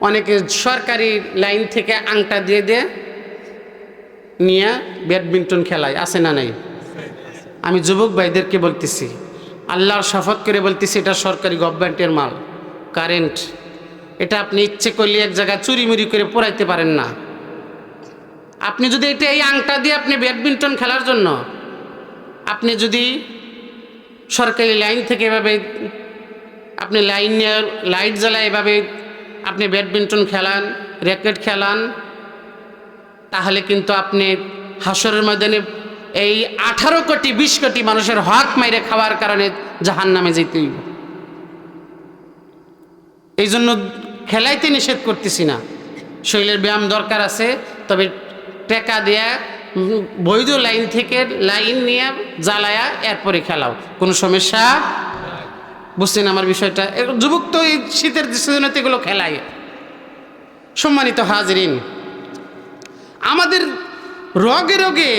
অনেকে সরকারি লাইন থেকে আংটা দিয়ে দিয়ে নিয়ে ব্যাডমিন্টন খেলায়, আছে না নাই? আমি যুবক ভাইদেরকে বলতেছি, আল্লাহর শপথ করে বলতেছি, এটা সরকারি গভর্নমেন্টের মাল, কারেন্ট, এটা আপনি ইচ্ছে করলে এক জায়গায় চুরিমুরি করে পোড়াইতে পারেন না। আপনি যদি এটা এই আংটা দিয়ে আপনি ব্যাডমিন্টন খেলার জন্য আপনি যদি সরকারি লাইন থেকে এভাবে আপনি লাইন নিয়ে লাইট জ্বালায় এভাবে আপনি ব্যাডমিন্টন খেলান, র্যাকেট খেলান, তাহলে কিন্তু আপনি হাসরের ময়দানে এই 18 কোটি 20 কোটি মানুষের হক মাইরে খাওয়ার কারণে জাহান্নামে যেতে হইব। এই জন্য খেলাইতে নিষেধ করতেছি না, শরীরের ব্যায়াম দরকার আছে, তবে টাকা দেয়া বৈধ লাইন থেকে লাইন নিয়ে জ্বালায়া এরপরে খেলাও, কোনো সমস্যা? বুঝছেন আমার বিষয়টা? যুবক তো এই শীতের সিজনে এগুলো খেলায়। সম্মানিত হাজিরিন, আমাদের রোগে রোগে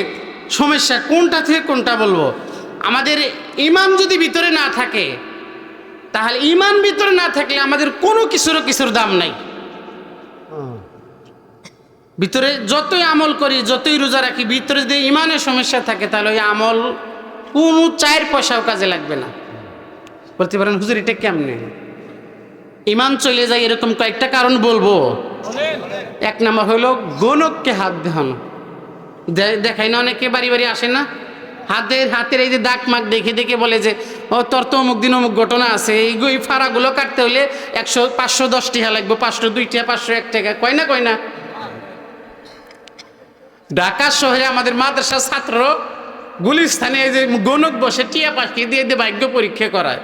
সমস্যা কোনটা থেকে কোনটা বলবো? আমাদের ইমান যদি ভিতরে না থাকে, তাহলে ইমান ভিতরে না থাকলে আমাদের কোনো কিছুর দাম নাই। ভিতরে যতই আমল করি, যতই রোজা রাখি, ভিতরে যদি ইমানের সমস্যা থাকে তাহলে ওই আমল কোনো 4 পয়সাও কাজে লাগবে না। বলতে পারেন, হুজুর এটা কেমনে ইমান চলে যায়? এরকম কয়েকটা কারণ বলবো। এক নম্বর হলো গণককে হাত দেখানো। দেখাই না, অনেকে বাড়ি বাড়ি আসে না, হাতের এই যে দাগ মাগ দেখে দেখে বলে যে ও তোর তো অমুক দিন অমুক ঘটনা আছে, এই ফাড়াগুলো কাটতে হলে 510 টাকা লাগবে, 502 টাকা, 501 টাকা, কয় না? ঢাকা শহরে আমাদের মাদ্রাসার ছাত্র গুলিস্থানে এই যে গণক বসে টিয়া পাখি দিয়ে দিয়ে ভাগ্য পরীক্ষা করায়।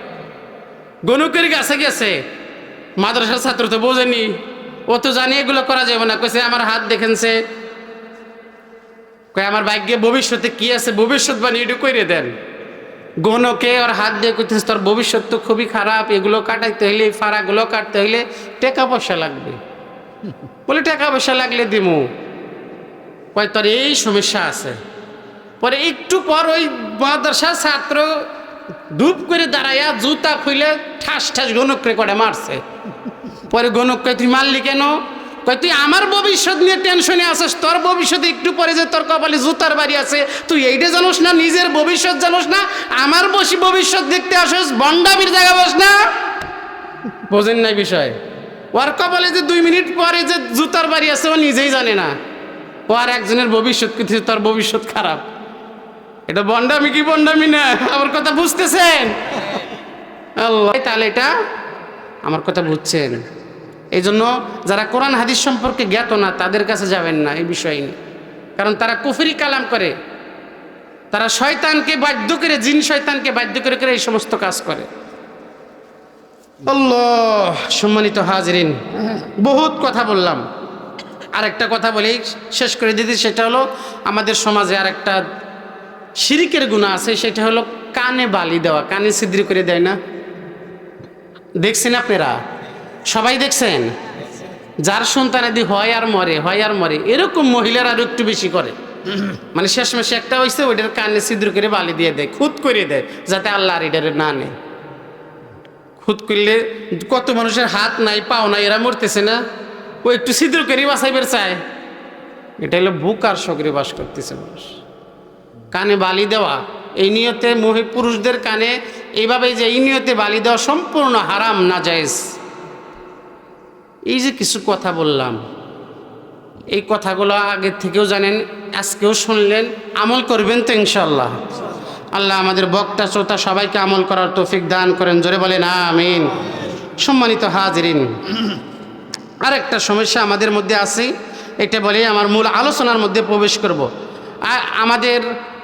গণকের কাছে গেছে, মাদ্রাসার ছাত্র তো বোঝেনি, ও তো জানি এগুলো করা যাবে না, কইছে আমার হাত দেখেনছে, কয় আমার ভাগ্যে ভবিষ্যতে কি আছে, ভবিষ্যৎবাণী এটা কইরে দেন। গণকে ওর হাত দিয়ে কইতেছে তোর ভবিষ্যৎ তো খুবই খারাপ, এগুলো কাটাইতে হইলে, এই ফাড়াগুলো কাটতে হইলে টাকা পয়সা লাগবে। বলে টাকা পয়সা লাগলে দিমু। কয় তোর এই সমস্যা আছে, পরে একটু পর ওই মাদ্রাসার ছাত্র ধূপ করে দাঁড়াইয়া জুতা খুলে ঠাস ঠাস গণকরে করে মারছে। পরে গণক কয় তুই মারলি কেন? কয় তুই আমার ভবিষ্যৎ নিয়ে টেনশনে আছিস, তোর ভবিষ্যতে একটু পরে যে তোর কপালে জুতার বাড়ি আছে, তুই এইটা জানোস না? নিজের ভবিষ্যৎ জানোস না? আমার ভবিষ্যৎ দেখতে আসিস, বন্ডামির জায়গা বস না। বোঝেন নাই বিষয়? ওর কপালে যে 2 মিনিট পরে যে জুতার বাড়ি আছে ও নিজেই জানে না। ও আর একজনের ভবিষ্যৎ কিন্তু তোর ভবিষ্যৎ খারাপ। এটা বন্ডামি কি বন্ডামি না? আমার কথা বুঝতেছেন? আল্লাহ, তাহলে এটা আমার কথা বুঝছেন? এই জন্য যারা কোরআন হাদিস সম্পর্কে জ্ঞাত না তাদের কাছে যাবেন না এই বিষয় নিয়ে, কারণ তারা কুফরি কালাম করে, তারা শয়তানকে বাধ্য করে, জিন শয়তানকে বাধ্য করে করে এই সমস্ত কাজ করে। আল্লাহ, সম্মানিত হাজরিন, বহুত কথা বললাম, আরেকটা কথা বলেই শেষ করে দিদি। সেটা হলো আমাদের সমাজে আরেকটা শিরিকের গুনাহ আছে, সেটা হলো কানে বালি দেওয়া, কানে ছিদ্র করে দেয় না? দেখছেন আপনারা? সবাই দেখছেন? যার সন্তানাদি হয় আর মরে, হয় আর মরে, এরকম মহিলারা আরো একটু বেশি করে। মানে শেষমেশে একটা হয়েছে, ওইটার কানে ছিদ্র করে বালি দিয়ে দেয়, খুদ করে দেয়, যাতে আল্লাহ আর এটারে না নেয়। খুদ করলে কত মানুষের হাত নাই, পাও নাই, এরা মরতেছে না? ও একটু ছিদ্র করে বাঁচাইবার চায়। এটা হলো বুক আর শরীরে বাস করতেছে মানুষ। কানে বালি দেওয়া এই নিয়তে, পুরুষদের কানে এইভাবে যে এই নিয়তে বালি দেওয়া সম্পূর্ণ হারাম, নাজায়েজ। এই যে কিছু কথা বললাম, এই কথাগুলো আগের থেকেও জানেন, আজকেও শুনলেন, আমল করবেন তো ইনশাআল্লাহ? আল্লাহ আমাদের বক্তা শ্রোতা সবাইকে আমল করার তৌফিক দান করেন, জোরে বলেন আমিন। সম্মানিত হাজিরিন, আরেকটা সমস্যা আমাদের মধ্যে আছে, এটা বলে আমার মূল আলোচনার মধ্যে প্রবেশ করব। আমাদের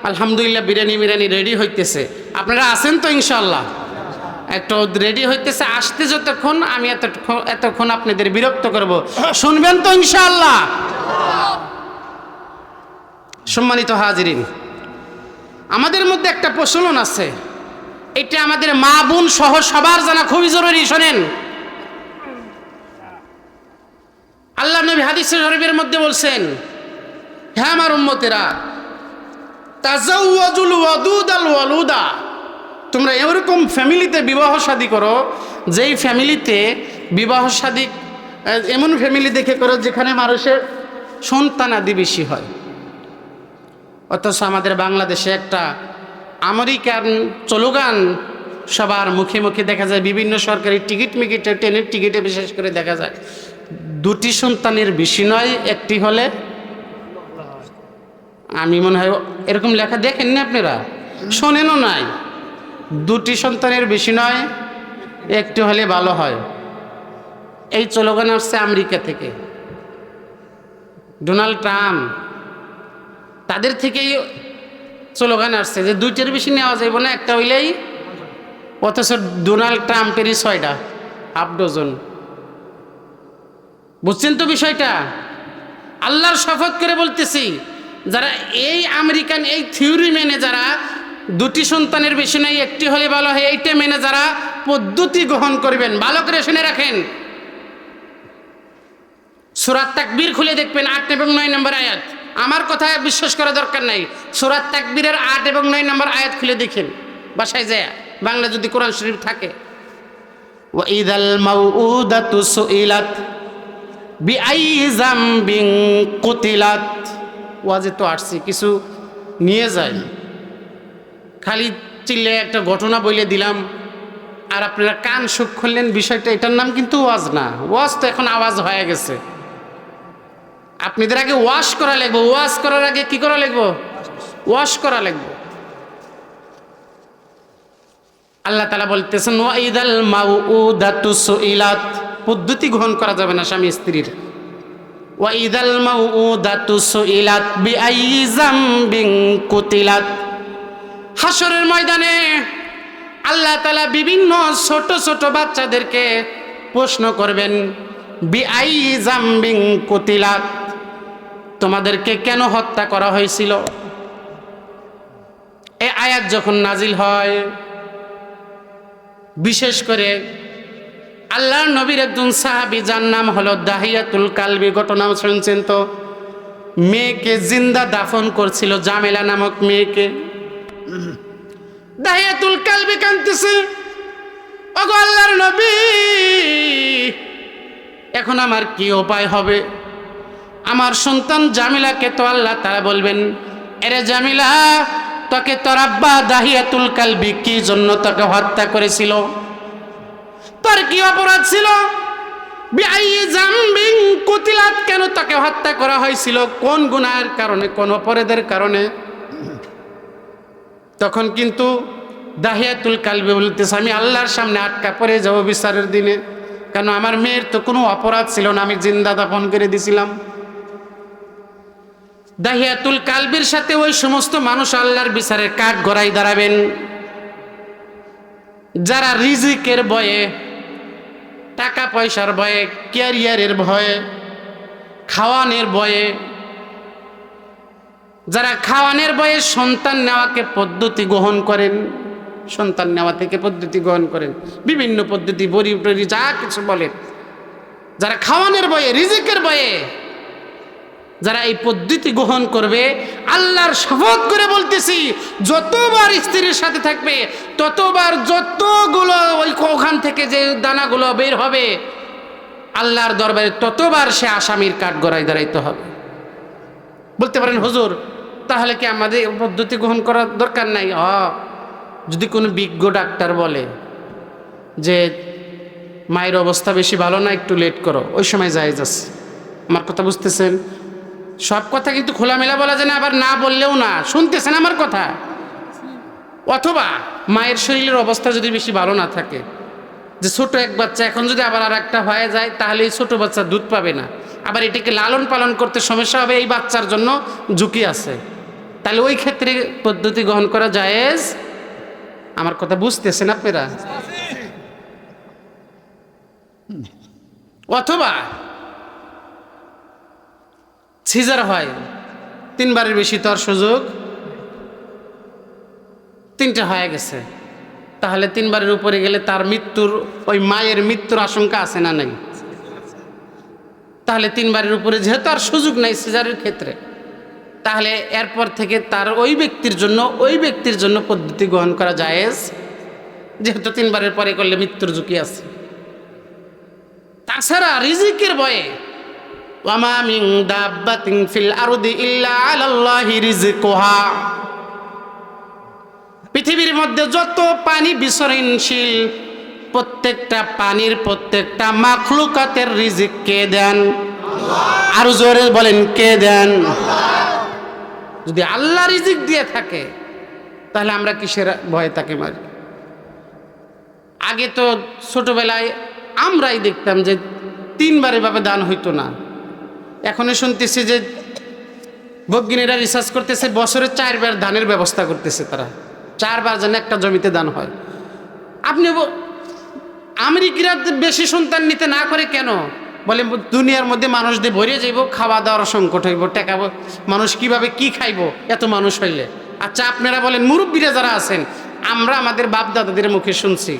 আলহামদুলিল্লাহ বিরিয়ানি রেডি হইতেছে, আপনারা আছেন তো ইনশাআল্লাহ? একটু রেডি হইতেছে, আসতে যতক্ষণ আমি এতক্ষণ আপনাদের বিরক্ত করব, শুনবেন তো ইনশাআল্লাহ? সম্মানিত হাজিরিন, আমাদের মধ্যে একটা প্রচলন আছে, এটা আমাদের মা বোন সহ সবার জানা খুবই জরুরি। শোনেন, আল্লাহ নবী হাদিসে শরীফের মধ্যে বলছেন, হ্যাঁ আমার উম্মতেরা, তাজাওয়াজুল ওয়াদুদাল ওয়ালুদা, তোমরা এরকম ফ্যামিলিতে বিবাহ শাদী করো, যেই ফ্যামিলিতে বিবাহ শাদী এমন ফ্যামিলি দেখে করো যেখানে মানুষের সন্তানাদি বেশি হয়। অথচ আমাদের বাংলাদেশে একটা আমেরিকান স্লোগান সবার মুখে মুখে দেখা যায়, বিভিন্ন সরকারি টিকিটে, ট্রেনের টিকিটে বিশেষ করে দেখা যায়, 2টি সন্তানের বেশি নয়, একটি হলে। আমি মনে হয় এরকম লেখা দেখেন না আপনারা, শোনেনও নাই। 2টি সন্তানের বেশি নয়, একটি হলে ভালো হয়। এই স্লোগান আসছে আমেরিকা থেকে। ডোনাল্ড ট্রাম্প, তাদের থেকেই স্লোগান আসছে যে 2টির বেশি নেওয়া যাইব না, একটা হইলেই। অথচ ডোনাল্ড ট্রাম্পেরই 6টা, হাফ ডজন। বুঝছেন তো বিষয়টা? আল্লাহর শপথ করে বলতেছি, যারা এই আমেরিকান এই থিওরি মেনে, যারা 2টি সন্তানের বেশি নয়, একটি হলে ভালো হয়, এইটা মেনে যারা পদ্ধতি গ্রহণ করবেন, ভালো করে শুনে রাখেন। সূরা তাকবীর খুলে দেখবেন, 8 এবং 9 নম্বর আয়াত। আমার কথা বিশ্বাস করা দরকার নাই, সূরা তাকবীরের 8 এবং 9 নম্বর আয়াত খুলে দেখেন বাসায় যায়, বাংলা যদি কোরআন শরীফ থাকে। ওয়া ইযাল মাউউদাতু সুইলাত বিআইয়ি যামবিন কুতিলাত। ওয়াজে তো আসছি, কিছু নিয়ে যায়, খালি চিল্লে একটা ঘটনা বলে দিলাম আর আপনারা কান সুখ খুললেন। বিষয়টা, এটার নাম কিন্তু ওয়াজ না। ওয়াজ তো এখন আওয়াজ হয়ে গেছে। আপনাদের আগে ওয়াশ করা লাগবে, ওয়াজ করার আগে কি করা লাগবে? ওয়াশ করা লাগবে। আল্লাহ তাআলা বলতেছেন, ওয়া ইদাল মাউউদাতু সুইলাত, পদ্ধতি গ্রহণ করা যাবে না স্বামী স্ত্রীর। ওয়া ইদাল মাউউদাতু সুইলাত বিআইয়ি যামবিন কুতিলাত। হাসরের ময়দানে আল্লাহ তাআলা বিভিন্ন ছোট ছোট বাচ্চাদেরকে প্রশ্ন করবেন, বিআইয়ি যামবিন কুতিলাত, তোমাদেরকে কেন হত্যা করা হয়েছিল? এই আয়াত যখন নাজিল হয়, বিশেষ করে আল্লাহর নবীর একজন সাহাবী, যার নাম হলো দাহিয়াতুল কালবি, ঘটনা শুনছেন তো? মেয়েকে জিন্দা দাফন করছিল, জামেলা নামক মেয়েকে। দাহিয়াতুল কালবি কাঁদতেছে, ওগো আল্লাহর নবী, এখন আমার কি উপায় হবে? আমার সন্তান জামিলাকে তো আল্লাহ তাআলা বলবেন, এরে জামিলা, তোকে তোর আব্বা দাহিয়াতুল কালবি কি জন্য তোকে হত্যা করেছিল? তোর কি অপরাধ ছিল? বিআই জামবিন কুতিলাত, কেন তাকে হত্যা করা হয়েছিল? কোন গুনাহের কারণে, কোন অপরাধের কারণে? তখন কিন্তু দাহিয়াতুল কালবি বলতেছে, আমি আল্লাহর সামনে আটকা পড়ে যাব বিচারের দিনে, কেন আমার মেয়ের তো কোনো অপরাধ ছিল না, আমি জিন্দা দাফন করে দিছিলাম। দাহিয়াতুল কালবির সাথে ওই সমস্ত মানুষ আল্লাহর বিচারের কাঠ গড়াই দাঁড়াবেন যারা রিজিকের ভয়ে, টাকা পয়সার ভয়ে, ক্যারিয়ারের ভয়ে, খাওয়ানোর ভয়ে, যারা খাওয়ানোর ভয়ে সন্তান নেওয়াকে পদ্ধতি গ্রহণ করেন, সন্তান নেওয়া থেকে পদ্ধতি গ্রহণ করেন, বিভিন্ন পদ্ধতি, বড়ি টরি যা কিছু বলেন, যারা খাওয়ানোর ভয়ে, রিজিকের ভয়ে যারা এই পদ্ধতি গ্রহণ করবে, আল্লাহর শপথ করে বলতেছি, যতবার স্ত্রীর সাথে থাকবে ততবার যতগুলো ওখান থেকে যে দানাগুলো বের হবে আল্লাহর দরবারে ততবার সে আসামির কাঠ গড়ায় দাঁড়াইতে হবে। বলতে পারেন হুজুর, তাহলে কি আমাদের পদ্ধতি গ্রহণ করার দরকার নাই? যদি কোনো বিজ্ঞ ডাক্তার বলে যে মায়ের অবস্থা বেশি ভালো না, একটু লেট করো, ওই সময় জায়েজ আছে। আমার কথা বুঝতেছেন? সব কথা কিন্তু খোলামেলা বলা যায় না, আবার না বললেও না। শুনতেছেন আমার কথা? অথবা মায়ের শরীরের অবস্থা যদি বেশি ভালো না থাকে, যে ছোট এক বাচ্চা, এখন যদি আবার আর একটা হয়ে যায়, তাহলে এই ছোট বাচ্চা দুধ পাবে না, আবার এটাকে লালন পালন করতে সমস্যা হবে, এই বাচ্চার জন্য ঝুঁকি আছে, তাহলে ওই ক্ষেত্রে পদ্ধতি গ্রহণ করা জায়েজ। আমার কথা বুঝতেছেন আপনারা? অথবা সিজার হয়, 3 বারের বেশি তো আর সুযোগ, 3টে হয়ে গেছে, তাহলে 3 বারের উপরে গেলে তার মৃত্যুর, ওই মায়ের মৃত্যুর আশঙ্কা আছে না নাই? তাহলে 3 বারের উপরে যেহেতু আর সুযোগ নাই সিজারের ক্ষেত্রে, তাহলে এরপর থেকে তার ওই ব্যক্তির জন্য পদ্ধতি গ্রহণ করা জায়েজ, যেহেতু 3 বারের পরে করলে মৃত্যুর ঝুঁকি আছে। তাছাড়া রিজিকের ভয়ে, ওয়ামা মিন দাব্বাতিন ফিল আরদি ইল্লা আলাল্লাহি রিজকুহা, পৃথিবীর মধ্যে যত পানি বিচরণশীল প্রত্যেকটা পানির প্রত্যেকটা মাখলুকাতের রিজিক কে দেন? আরো জোরে বলেন, কে দেন? যদি আল্লাহ রিজিক দিয়ে থাকে তাহলে আমরা কিসের ভয়ে তাকে মারি? আগে তো ছোটবেলায় আমরাই দেখতাম যে 3 বার এভাবে দান হইতো না। এখনই শুনতেছি যে বৈজ্ঞানিকরা রিসার্চ করতেছে, বছরে 4 বার দানের ব্যবস্থা করতেছে তারা, 4 বার যেন একটা জমিতে দান হয়। আপনি আমেরিকারা বেশি সন্তান নিতে না করে কেন? বলে দুনিয়ার মধ্যে মানুষ দিয়ে ভরিয়ে যাইব, খাওয়া দাওয়ার সংকট হইব, টাকা মানুষ কিভাবে কি খাইব এত মানুষ হইলে। আচ্ছা আপনারা বলেন, মুরব্বীরা যারা আছেন, আমরা আমাদের বাপ দাদাদের মুখে শুনছি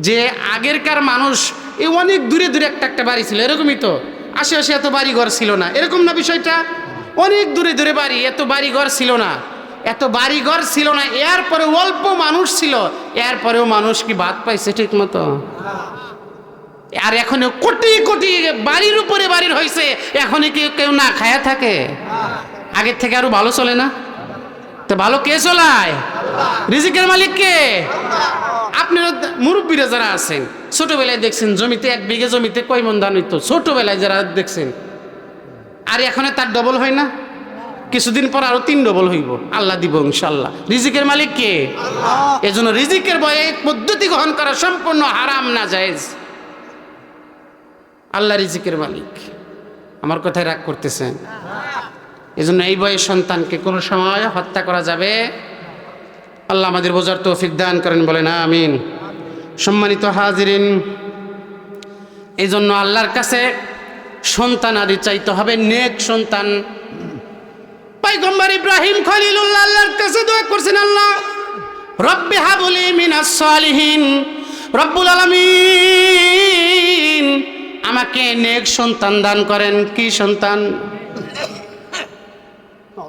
যে আগেরকার মানুষ এই অনেক দূরে দূরে একটা বাড়ি ছিল, এরকমই তো আশেপাশে এত বাড়ি ঘর ছিল না, এরকম না বিষয়টা? অনেক দূরে দূরে বাড়ি, এত বাড়ি ঘর ছিল না, এরপরে অল্প মানুষ ছিল, এরপরেও মানুষ কি ভাত পাইছে ঠিক মতো? আর এখন কোটি কোটি বাড়ির উপরে বাড়ির হয়েছে, এখনই কেউ না খায়া থাকে? আগের থেকে আরো ভালো চলে না? তো ভালো কে চলায়? রিজিকের মালিক কে? আপনারা মুরব্বীরা যারা আছেন, ছোটবেলায় দেখছেন জমিতে 1 বিঘে জমিতে কয় মণ ধান হইতো, ছোটবেলায় যারা দেখছেন, আর এখন তার ডবল হয় না? কিছুদিন পর আরো 3 ডবল হইব, আল্লাহ দিব ইনশাআল্লাহ। রিজিকের মালিক কে? এজন্য রিজিকের ভয়ে পদ্ধতি গ্রহণ করা সম্পূর্ণ হারাম, না জায়েজ। আল্লাহ রিজিকের মালিক। আমার কথায় রাগ করতেছেন? এজন্য এই ভয়ে সন্তানকে কোনো সময় হত্যা করা যাবে? আল্লাহ আমাদের বোঝার তৌফিক দান করেন, বলেন আমিন। সম্মানিত হাজিরিন, এই জন্য আল্লাহর কাছে সন্তান আদি চাইতে হবে, নেক সন্তান। পয়গম্বর ইব্রাহিম খলিলুল্লাহ আল্লাহর কাছে দোয়া করছেন, আল্লাহ রব্বি হাবলি মিনাস সালিহিন, রব্বুল আলামিন আমাকে নেক সন্তান দান করেন। কি সন্তান?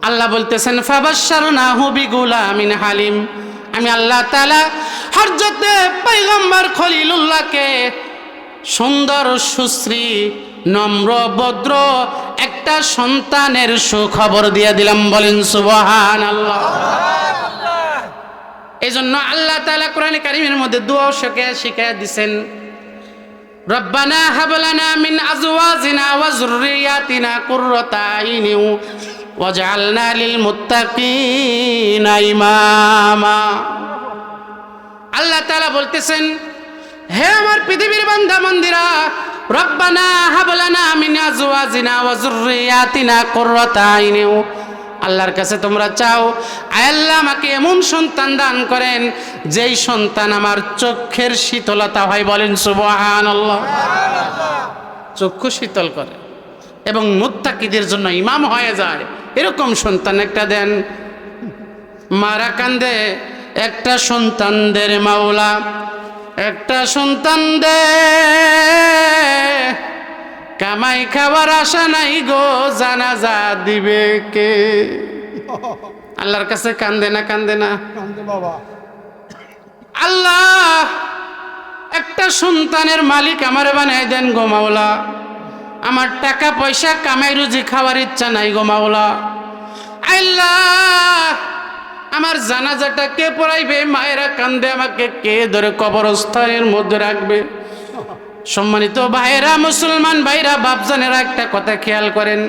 আল্লাহ বলতেছেন ফাবাশশারনাহু বিগুলামিন হালিম, আমি আল্লাহ তাআলা হযরতে পয়গম্বর খলিলুল্লাহকে সুন্দর সুশ্রী নম্র ভদ্র একটা সন্তানের সুখবর দিয়ে দিলাম। বলেন সুবহানাল্লাহ। এই জন্য আল্লাহ তাআলা কোরআনে কারীমের মধ্যে দোয়া শিখায়া দিছেন, রব্বানা হাব লানা মিন আজওয়াজিনা ওয়া যুররিয়াতিনা কুররাতা আইনি ওয়াজআলনা লিল মুত্তাকিনা ইমামা। আল্লাহ তাআলা বলতেছেন, হে আমার পৃথিবীর বান্দা বান্দীরা, রব্বানা হাব লানা মিন আজওয়াজিনা ওয়া যুররিয়াতিনা কুররাতা আইনি, আল্লাহর কাছে তোমরা চাও, আয় আল্লাহ আমাকে এমন সন্তান দান করেন যেই সন্তান আমার চোখের শীতলতা হয়। বলেন সুবহানাল্লাহ। চক্ষু শীতল করে এবং মুত্তাকিদের জন্য ইমাম হয়ে যায়, এরকম সন্তান একটা দেন। মারা কান্দে একটা সন্তান দে রে মাওলা, একটা সন্তান দে, কামাই খাবার আশা নাই গো, জানাজা দিবে কে? আল্লাহর কাছে কান্দে না কান্দে না? আল্লাহ একটা সন্তানের মালিক আমারে বানাই দেন গো মাওলা, আমার টাকা পয়সা কামাই রুজি খাওয়ার ইচ্ছা নাই গো মাওলা। আল্লাহ আমার জানাজাটা কে পড়াইবে? মায়েরা কান্দে, আমাকে কে ধরে কবরস্থানের মধ্যে রাখবে? সম্মানিত ভাইরা, মুসলমান ভাইরা, বাপজানেরা, একটা কথা খেয়াল করেন,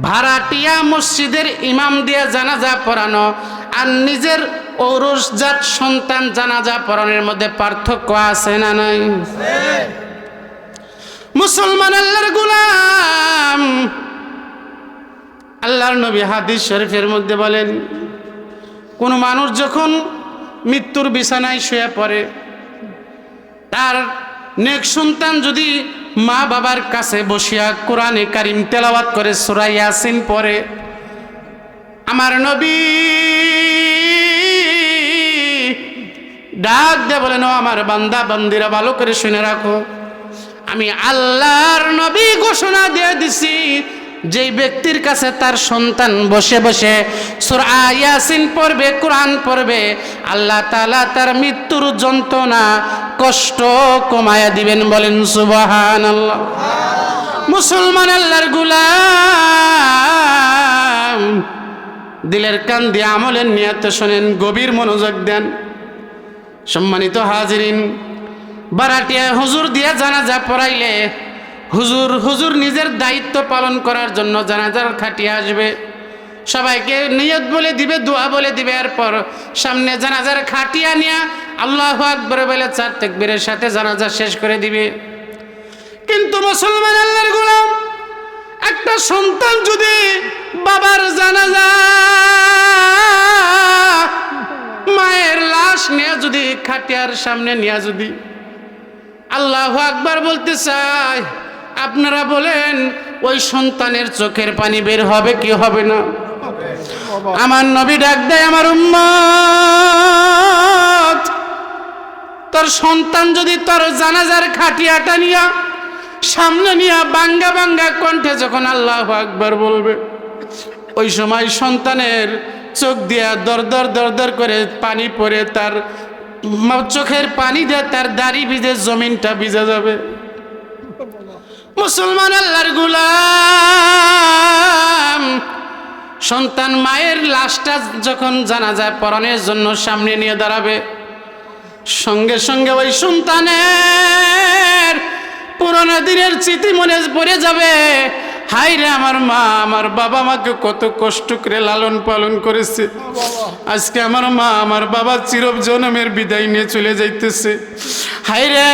ভাড়াটিয়া মসজিদের ইমাম দিয়ে জানাজা পড়ানো আর নিজের ঔরসজাত সন্তান জানাজা পড়ানোর মধ্যে পার্থক্য আছে না নাই? মুসলমান আল্লাহর গোলাম, আল্লাহর নবী হাদিস শরীফের মধ্যে বলেন, কোন মানুষ যখন মৃত্যুর বিছানায় শুয়ে পড়ে, তার নেক সন্তান যদি মা বাবার কাছে বসিয়া কোরআনে কারিম তেলাওয়াত করে, সূরা ইয়াসিন পড়ে, আমার নবী ডাক দিয়ে বলেন, ও আমার বান্দা বান্দিরা ভালো করে শুনে রাখো, আমি আল্লাহর নবী ঘোষণা দিয়ে দিছি, যেই ব্যক্তির কাছে তার সন্তান বসে বসে সূরা ইয়াসিন পড়বে, কোরআন পড়বে, আল্লাহ তাআলা তার মৃত্যুর যন্ত্রণা কষ্ট কমায়া দিবেন। বলেন সুবহানাল্লাহ। মুসলমান আল্লাহর গোলাম, দিলের কান দিয়ে আমলের নিয়তে শোনেন, গভীর মনোযোগ দেন। সম্মানিত হাজিরিন, বারাটিয়া হুজুর দিয়ে জানাজা পড়াইলে হুজুর নিজের দায়িত্ব পালন করার জন্য জানাজার খাটিয়ে আসবে, সবাইকে নিয়ত বলে দিবে, দোয়া বলে দিবে, এরপর সামনে জানাজার খাটিয়া নিয়ে আল্লাহু আকবার বলে 4 তাকবীরের সাথে জানাজা শেষ করে দিবে। কিন্তু মুসলমান আল্লাহর গোলাম, একটা সন্তান যদি বাবার জানাজা মায়ের লাশ নিয়ে যদি খাটিয়ার সামনে নিয়ে যদি আল্লাহু আকবার বলতে চায়, আপনারা বলেন ওই সন্তানের চোখের পানি বের হবে কি হবে না? আমার নবী ডাক দেয়, আমার উম্মত, তোর সন্তান যদি তোর জানাজার খাটিয়াটা নিয়া সামনে নিয়া বাঙ্গা বাঙ্গা কণ্ঠে যখন আল্লাহু আকবার বলবে, ওই সময় সন্তানের চোখ দিয়া দর দর দর দর করে পানি পড়ে, তার চোখের পানি দিয়ে তার দাড়ি ভিজে জমিনটা ভিজে যাবে। মুসলমান আল্লাহর গোলাম, সন্তান মায়ের লাশটা যখন জানাজা পড়ানোর জন্য সামনে নিয়ে দাঁড়াবে, সঙ্গে সঙ্গে ওই সন্তানের পুরোনো দিনের স্মৃতি মনে পড়ে যাবে। হাই রে, আমার মা আমার বাবা আমাকে কত কষ্ট করে লালন পালন করেছে, আজকে আমার মা আমার বাবা চিরজনমের বিদায় নিয়ে চলে যাইতেছে। হাই রে,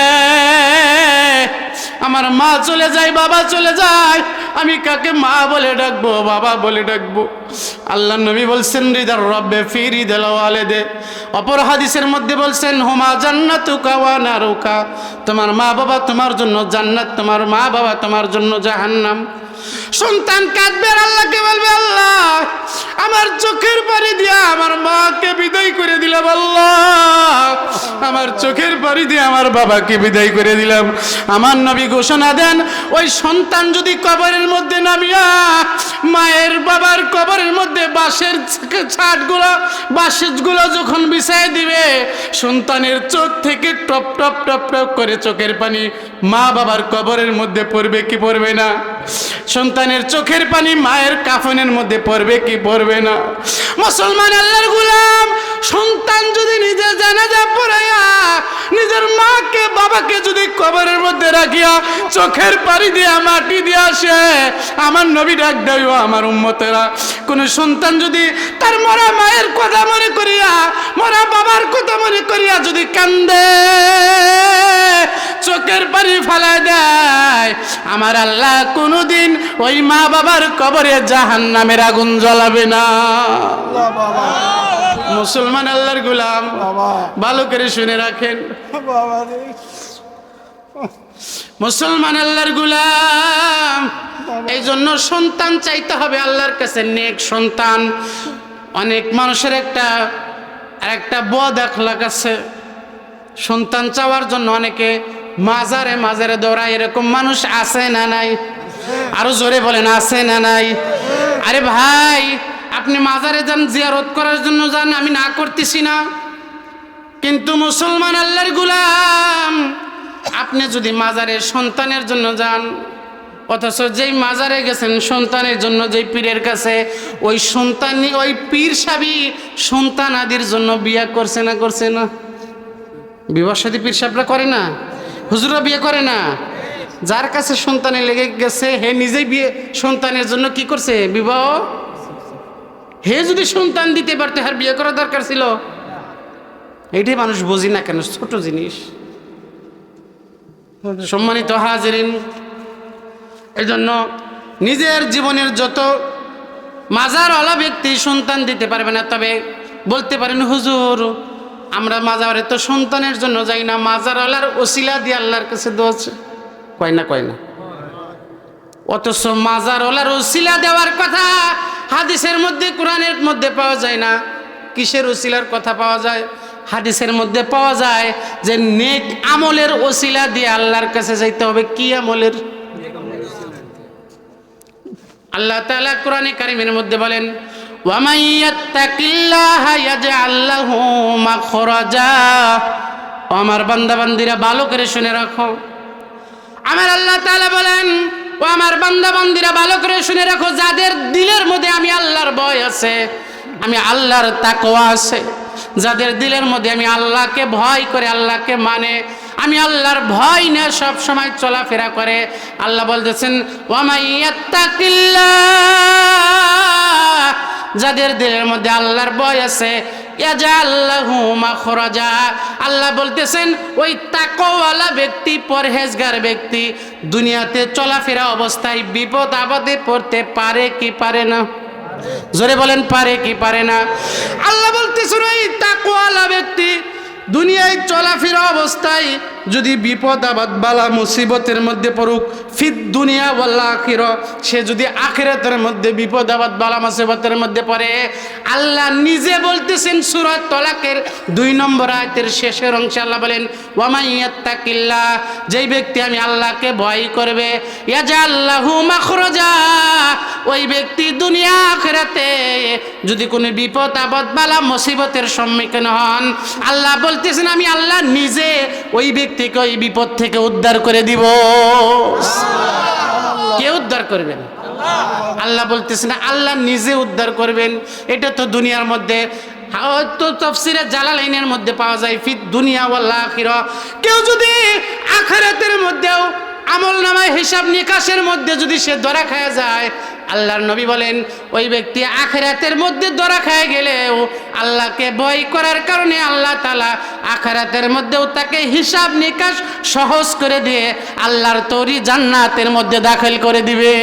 আমার মা চলে যায়, বাবা চলে যায়, আমি কাকে মা বলে ডাকবো, বাবা বলে ডাকবো? আল্লাহ নবী বলছেন, রিদার রব্বে ফি রিদাল ওয়ালিদে। অপর হাদিসের মধ্যে বলছেন, হুমা জান্নাতুকা ওয়া নারুকা, তোমার মা বাবা তোমার জন্য জান্নাত, তোমার মা বাবা তোমার জন্য জাহান্নাম। সন্তান কাঁদবে, আল্লাহকে বলবে, আল্লাহ আমার চোখের পানি দিয়া আমার মাকে বিদায় করে দিলাম, আল্লাহ আমার চোখের পাড়ি দিয়ে আমার বাবাকে বিদায় করে দিলাম। আমার নবী ঘোষণা দেন, ওই সন্তান যদি কবরের মধ্যে নামিয়া মায়ের বাবার কবরের মধ্যে বাঁশের ছাটগুলো বাঁশগুলো যখন বিছায় দিবে, সন্তানের চোখ থেকে টপ টপ টপ টপ করে চোখের পানি মা বাবার কবরের মধ্যে পড়বে কি পড়বে না? সন্তানের চোখের পানি মায়ের কাফনের মধ্যে পড়বে কি পড়বে না? মুসলমান আল্লাহর গোলাম, সন্তান যদি নিজের জানাজা পড়াইয়া নিজের মাকে বাবাকে যদি কবরের মধ্যে রাখিয়া চোখের পানি দিয়া মাটি দিয়ে আসে, আমার নবী ডাক দেয়, আমার উম্মতেরা, কোন সন্তান যদি তার মরা মায়ের কথা মনে করিয়া মরা বাবার কথা মনে করিয়া যদি কান্দে, চোখের পানি ফেলায় দেয়, আমার আল্লাহ কোনদিন ওই মা বাবার কবরে জাহান্নামের আগুন জ্বালাবে না। মুসলমান আল্লাহর গোলাম, ভালো করে শুনে রাখেন, মুসলমান আল্লাহর গোলাম, এই জন্য সন্তান চাইতে হবে আল্লাহর কাছে, নেক সন্তান। অনেক মানুষের একটা বদ আখলাক আছে, সন্তান চাওয়ার জন্য অনেকে মাজারে মাজারে দৌড়ায়। এরকম মানুষ আছে না নাই? আরো জোরে বলেন, আছে না নাই? আরে ভাই, আপনি মাজারে যান, জিয়ারত করার জন্য যান, আমি না করতেছি না, কিন্তু মুসলমান আল্লাহর গোলাম, আপনি যদি মাজারে সন্তানের জন্য যান, অথচ যেই মাজারে গেছেন সন্তানের জন্য, যেই পীরের কাছে, ওই সন্তানই ওই পীর সাবি সন্তান আদির জন্য বিয়ে করছে না করছে না? বিবাহ সাথী পীর সাহেবরা করে না? হুজুরা বিয়ে করে না? যার কাছে সন্তানে লেগে গেছে হে নিজেই বিয়ে সন্তানের জন্য কি করছে? বিবাহ। হে যদি সন্তান দিতে পারতো, আর বিয়ে করার দরকার ছিল? এইটাই মানুষ বুঝি না কেন, ছোট জিনিস। সম্মানিত হাজিরিন, এই জন্য নিজের জীবনের যত মাজারওয়ালা ব্যক্তি সন্তান দিতে পারবে না, তবে বলতে পারেন, হুজুর আমরা মাজারে তো সন্তানের জন্য যাই না, মাজারওয়ালার ওসিলা দিয়ে আল্লাহর কাছে দোয়া আছে, কয় না কয় না? অথচ মাজারওয়ালার ওসিলা দেওয়ার কথা হাদিসের মধ্যে, কোরআনের মধ্যে পাওয়া যায় না। কিসের ওসিলার কথা পাওয়া যায়? হাদিসের মধ্যে পাওয়া যায় যে নেক আমলের ওসিলা দিয়ে আল্লাহর কাছে যাইতে হবে। কি আমলের? আল্লাহ তাআলা কোরআনে কারীমের মধ্যে বলেন, ওয়া মান ইয়াত্তাকিল্লাহা ইয়াজআল লাহু মাখরাজা। আমার বান্দা বান্দীরা ভালো করে শুনে রাখো, আমার আল্লাহ তাআলা বলেন, ও আমার বান্দা বান্দীরা ভালো করে শুনে রাখো, যাদের দিলের মধ্যে আমি আল্লাহর ভয় আছে, আমি আল্লাহর তাকওয়া আছে, যাদের দিলের মধ্যে আমি আল্লাহকে ভয় করে, আল্লাহকে মানে, আমি আল্লাহর ভয় নিয়ে সব সময় চলাফেরা করে, আল্লাহ বলতেছেন, ওয়া মান ইয়াত্তাকিল্লাহ, যাদের দিলের মধ্যে আল্লাহর ভয় আছে, ইয়াজআল লাহু মাখরাজা, আল্লাহ বলতেছেন ওই তাকওয়ালা ব্যক্তি, পরহেজগার ব্যক্তি দুনিয়াতে চলাফেরা অবস্থায় বিপদ আপদে পড়তে পারে কি পারে না? জোরে বলেন, পারে কি পারে না? আল্লাহ বলতেছেন ওই তাকওয়ালা ব্যক্তি দুনিয়ায় চলাফেরা অবস্থায় যদি বিপদ আপদ বালা মুসিবতের মধ্যে পড়ুক, ফিদ দুনিয়া ওয়াল আখিরা, সে যদি আখিরাতের মধ্যে বিপদ আপদ বালা মুসিবতের মধ্যে পড়ে, আল্লাহ নিজে বলতেছেন সূরা তালাকের 2 নম্বর আয়াতের শেষের অংশে আল্লাহ বলেন, ওয়া মান ইয়াত্তাকিল্লাহ, যেই ব্যক্তি আমি আল্লাহকে ভয় করবে, ইয়াজআল লাহু মাখরাজা, ওই ব্যক্তি দুনিয়া আখিরাতে যদি কোনো বিপদ আপদ বালা মুসিবতের সম্মুখীন হন, আল্লাহ বলতেছেন আমি আল্লাহ নিজে ওই ব্যক্তিকে ওই বিপদ থেকে উদ্ধার করে দিব। কে উদ্ধার করবেন? আল্লাহ বলতেছেন আল্লাহ নিজে উদ্ধার করবেন। এটা তো দুনিয়ার মধ্যে হয়তো তাফসীরে জালালাইনের মধ্যে পাওয়া যায়, ফিদ দুনিয়া ওয়াল আখিরা। কেউ যদি আখিরাতের মধ্যেও আমলনামায় হিসাব নিকাশের মধ্যে যদি সে ধরা খায় যায়, আল্লাহর নবী বলেন ওই ব্যক্তি আখিরাতের মধ্যে ধরা খায় গেলেও আল্লাহকে ভয় করার কারণে আল্লাহ তাআলা আখিরাতের মধ্যেও তাকে হিসাব নিকাশ সহজ করে দিয়ে আল্লাহর তৈরি জান্নাতের মধ্যে দাখিল করে দিবে।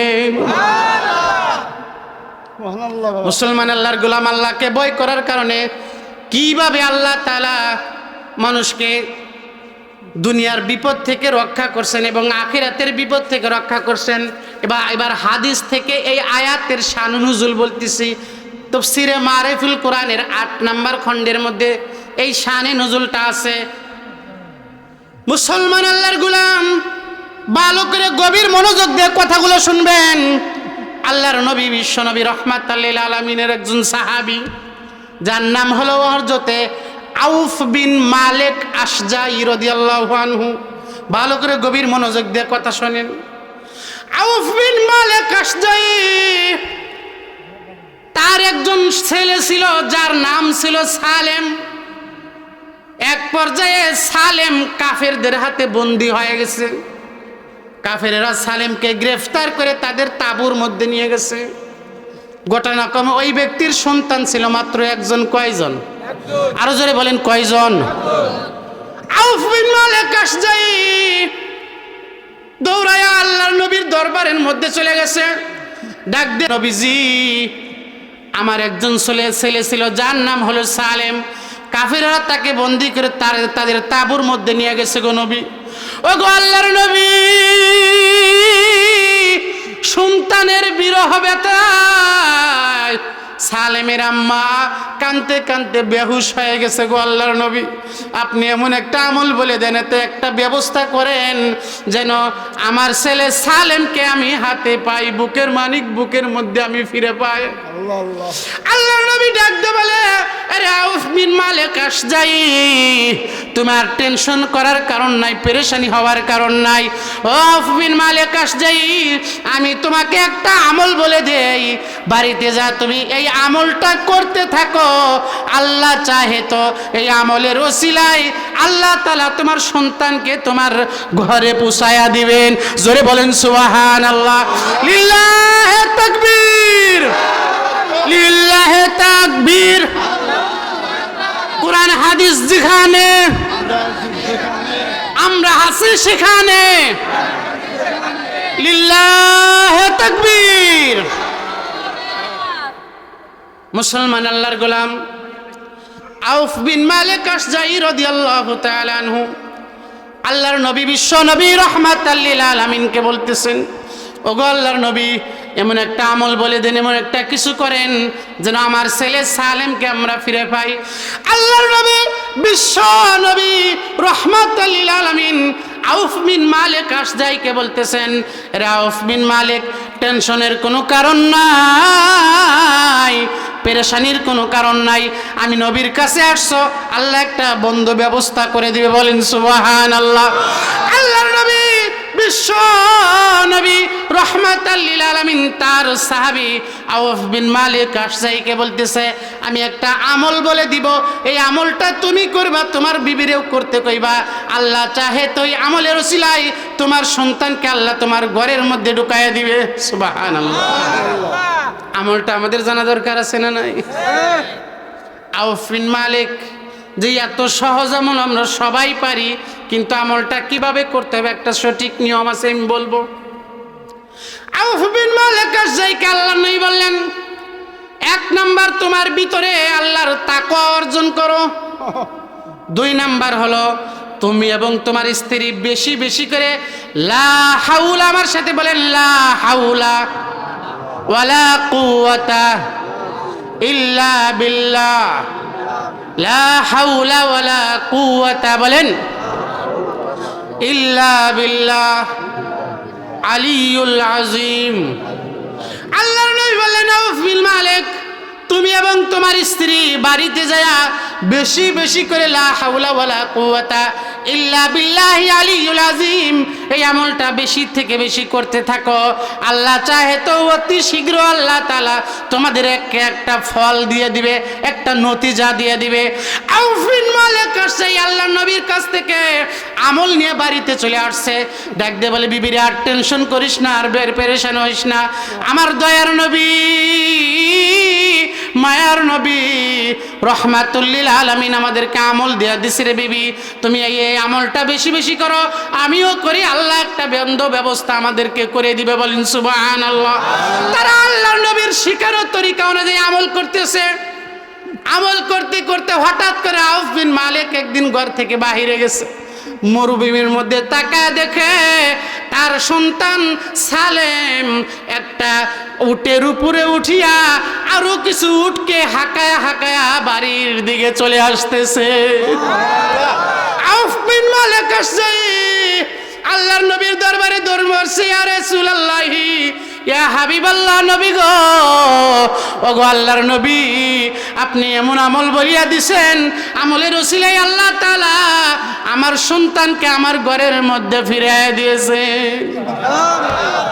মুসলমান আল্লাহর গোলাম, আল্লাহকে ভয় করার কারণে কিভাবে আল্লাহ তাআলা মানুষকে দুনিয়ার বিপদ থেকে রক্ষা করছেন এবং আখিরাতের বিপদ থেকে রক্ষা করছেন। এবার হাদিস থেকে এই আয়াতের শান নুজুল বলতেছি। তাফসীরে মারিফুল কোরআনের 8 নম্বর খণ্ডের মধ্যে এই শানে নুজুলটা আছে। মুসলমান আল্লাহর গোলাম, ভালো করে গভীর মনোযোগ দিয়ে কথাগুলো শুনবেন। আল্লাহর নবী বিশ্ব নবী রাহমাতুল লিল আলামিনের একজন সাহাবী, যার নাম হলো হযরতে আউফ বিন মালিক আশজাই রাদিয়াল্লাহু আনহু। ভালো করে গভীর মনোযোগ দিয়ে কথা শুনেন। আউফ বিন মালিক আশজাই, তার একজন ছেলে ছিল যার নাম ছিল সালেম। এক পর্যায়ে সালেম কাফেরদের হাতে বন্দী হয়ে গেছে। কাফেরেরা সালেমকে গ্রেফতার করে তাদের তাঁবুর মধ্যে নিয়ে গেছে। ঘটনাক্রমে ওই ব্যক্তির সন্তান ছিল মাত্র একজন। কয়জন? আরো জোরে বলেন, কয়জন? আউফ বিন মালিক আশজাই দৌড়ায়া আল্লাহর নবীর দরবারের মধ্যে চলে গেছে। ডাক দিয়ে, নবীজি, আমার একজন ছেলে ছিল যার নাম হলো সালেম। কাফেররা তাকে বন্দী করে তাদের তাঁবুর মধ্যে নিয়ে গেছে গো নবী। ও গো আল্লাহর নবী, সন্তানের বিরহ ব্যথায় সালেমের আম্মা কানতে কানতে বেহুশ হয়ে গেছে গো আল্লাহর নবী। আপনি এমন একটা আমল বলে দেন, এতে একটা ব্যবস্থা করেন যেন আমার ছেলে সালেমকে আমি হাতে পাই, বুকের মানিক বুকের মধ্যে আমি ফিরে পাই। আল্লাহর নবী ডাকতে বলে, আরে আউফ বিন মালিক আশজাই, তোমার টেনশন করার কারণ নাই, পেরেশানি হওয়ার কারণ নাই। আউফ বিন মালিক আশজাই, আমি তোমাকে একটা আমল বলে দেই, বাড়িতে যা তুমি এই আমলটা করতে থাকো। আল্লাহ চাহে তো এই আমলের ওসিলায় আল্লাহ তাআলা তোমার সন্তানকে তোমার ঘরে পৌঁছায়া দিবেন। জোরে বলেন সুবহানাল্লাহ। লিল্লাহি তাকবীর, লিল্লাহি তাকবীর। কোরআন হাদিস যেখানে আমরা আছি সেখানে লিল্লাহি তাকবীর। মুসলমান আল্লাহর গোলাম আউফ বিন মালিক আশজাই রাদিয়াল্লাহু তাআলা আনহু আল্লাহর নবী বিশ্ব নবী রাহমাতুল লিল আলামিনকে বলতেছেন, ওগো আল্লাহর নবী, এমন একটা আমল বলে দেন, এমন একটা কিছু করেন যেন আমার ছেলে সালেমকে আমরা ফিরে পাই। আল্লাহর নবী বিশ্ব নবী রাহমাতুল লিল আলামিন আউফ বিন মালিক আশজাইকে বলতেছেন, রে আউফ বিন মালিক, টেনশনের কোনো কারণ নাই, পেরেশানির কোনো কারণ নাই। আমি নবীর কাছে আসছো, আল্লাহ একটা বন্ধ ব্যবস্থা করে দিবে। বলেন সুবহানাল্লাহ। আল্লাহর নবী বিশ্ব নবী রাহমাতুল লিল আলামিন তার সাহাবী আউফ বিন মালিক আশজাইকে বলতেছে, আমি একটা আমল বলে দিব, এই আমলটা তুমি করবা, তোমার বিবিরেও করতে কইবা। আল্লাহ চাহে তো এই আমলের ওসিলায় তোমার সন্তানকে আল্লাহ তোমার ঘরের মধ্যে ঢুকাইয়া দিবে। সুবহানাল্লাহ। আমলটা আমাদের জানা দরকার আছে না নাই? আউফ বিন মালিক যে এত সহজ আমল আমরা সবাই পারি, কিন্তু আমলটা কিভাবে করতে হবে একটা সঠিক নিয়ম আছে, আমি বলবো। আউফ বিন মালিক আশজাইকে আল্লাহর নবী বললেন, এক নাম্বার তোমার ভিতরে আল্লাহর তাকওয়া অর্জন করো। দুই নাম্বার হলো তুমি এবং তোমার স্ত্রী বেশি বেশি করে লা হাউলা, আমার সাথে বলেন লা হাউলা ওয়ালা কুওয়াতা ইল্লা বিল্লাহ, লা হাউলা ওয়ালা কুওয়াতা বলেন ইল্লা বিল্লাহ আলিয়ুল আযীম। আল্লাহর নবী বললেন, আউফ বিন মালিক, তুমি এবং তোমার স্ত্রী বাড়িতে যায়া বেশি বেশি করে লা হাওলা ওয়ালা কুওয়াতা ইল্লা বিল্লাহি আলিয়ুল আযীম এই আমলটা বেশি থেকে বেশি করতে থাকো। আল্লাহ চাহে তো অতি শীঘ্র আল্লাহ তাআলা তোমাদের একটা ফল দিয়ে দিবে, একটা নতিজা দিয়ে দিবে। আউফ বিন মালিক সেই আল্লাহর নবীর কাছ থেকে আমল নিয়ে বাড়িতে চলে আসছে। ডাক দিয়ে বলে, বিবিরে আর টেনশন করিস না, আর পেরেশান হইস না, আমার দয়ার নবী মায়ার নবী রহমাতুল লিল আলামিন আমাদেরকে আমল দিয়া দিছে রে বিবি, তুমি এই আমলটা বেশি বেশি করো, আমিও করি, আল্লাহ একটা বন্ধ ব্যবস্থা আমাদেরকে করে দিবে। বলেন সুবহানাল্লাহ। তারা আল্লাহর নবীর শিখানো তরিকা অনুযায়ী আমল করতেছে। আমল করতে করতে হঠাৎ করে আউফ বিন মালিক একদিন ঘর থেকে বাহিরে গেছে। মরুভূমির মধ্যে তাকায় দেখে তার সন্তান সালেম একটা উটের উপরে উঠিয়া আরো কিছু উটকে হাঁকায়া হাঁকায়া বাড়ির দিকে চলে আসতেছে। আউফ বিন মালিক আসছে, আল্লাহর নবীর দরবারে দৌড় মারছে, ইয়া রাসূলুল্লাহি, ইয়া হাবিবাল্লাহ, নবী গো, ওগো আল্লাহর নবী, আপনি এমন আমল বলিয়া দিছেন, আমলের ওসিলায় আল্লাহ তাআলা আমার সন্তানকে আমার ঘরের মধ্যে ফিরিয়ে দিয়েছে।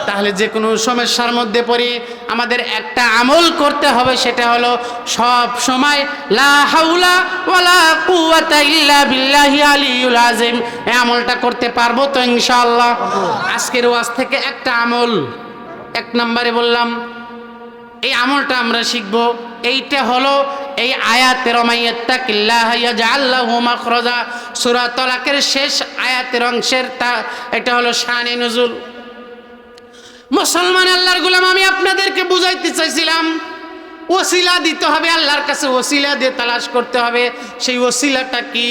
তাহলে যে কোনো সমস্যার মধ্যে পড়ি আমাদের একটা আমল করতে হবে, সেটা হলো সব সময় লা হাওলা ওয়ালা কুওয়াতা ইল্লা বিল্লাহি আলিয়ুল আযীম, এই আমলটা করতে পারবো তো ইনশাআল্লাহ। আজকের ওয়াজ থেকে একটা আমল, এক নম্বরে বললাম এই আমলটা আমরা শিখব। এইটা হলো এই আয়াতের মাইয়াত্তাকিল্লাহ ইয়াজআল লাহু মাখরাজা, সূরা তালাকের শেষ আয়াতের অংশের এটা হলো শানে নুজুল। মুসলমান আল্লাহর গোলাম, আমি আপনাদেরকে বুঝাইতে চাইছিলাম ওসিলা দিতে হবে, আল্লাহর কাছে ওসিলা দিয়ে তালাশ করতে হবে। সেই ওসিলাটা কি?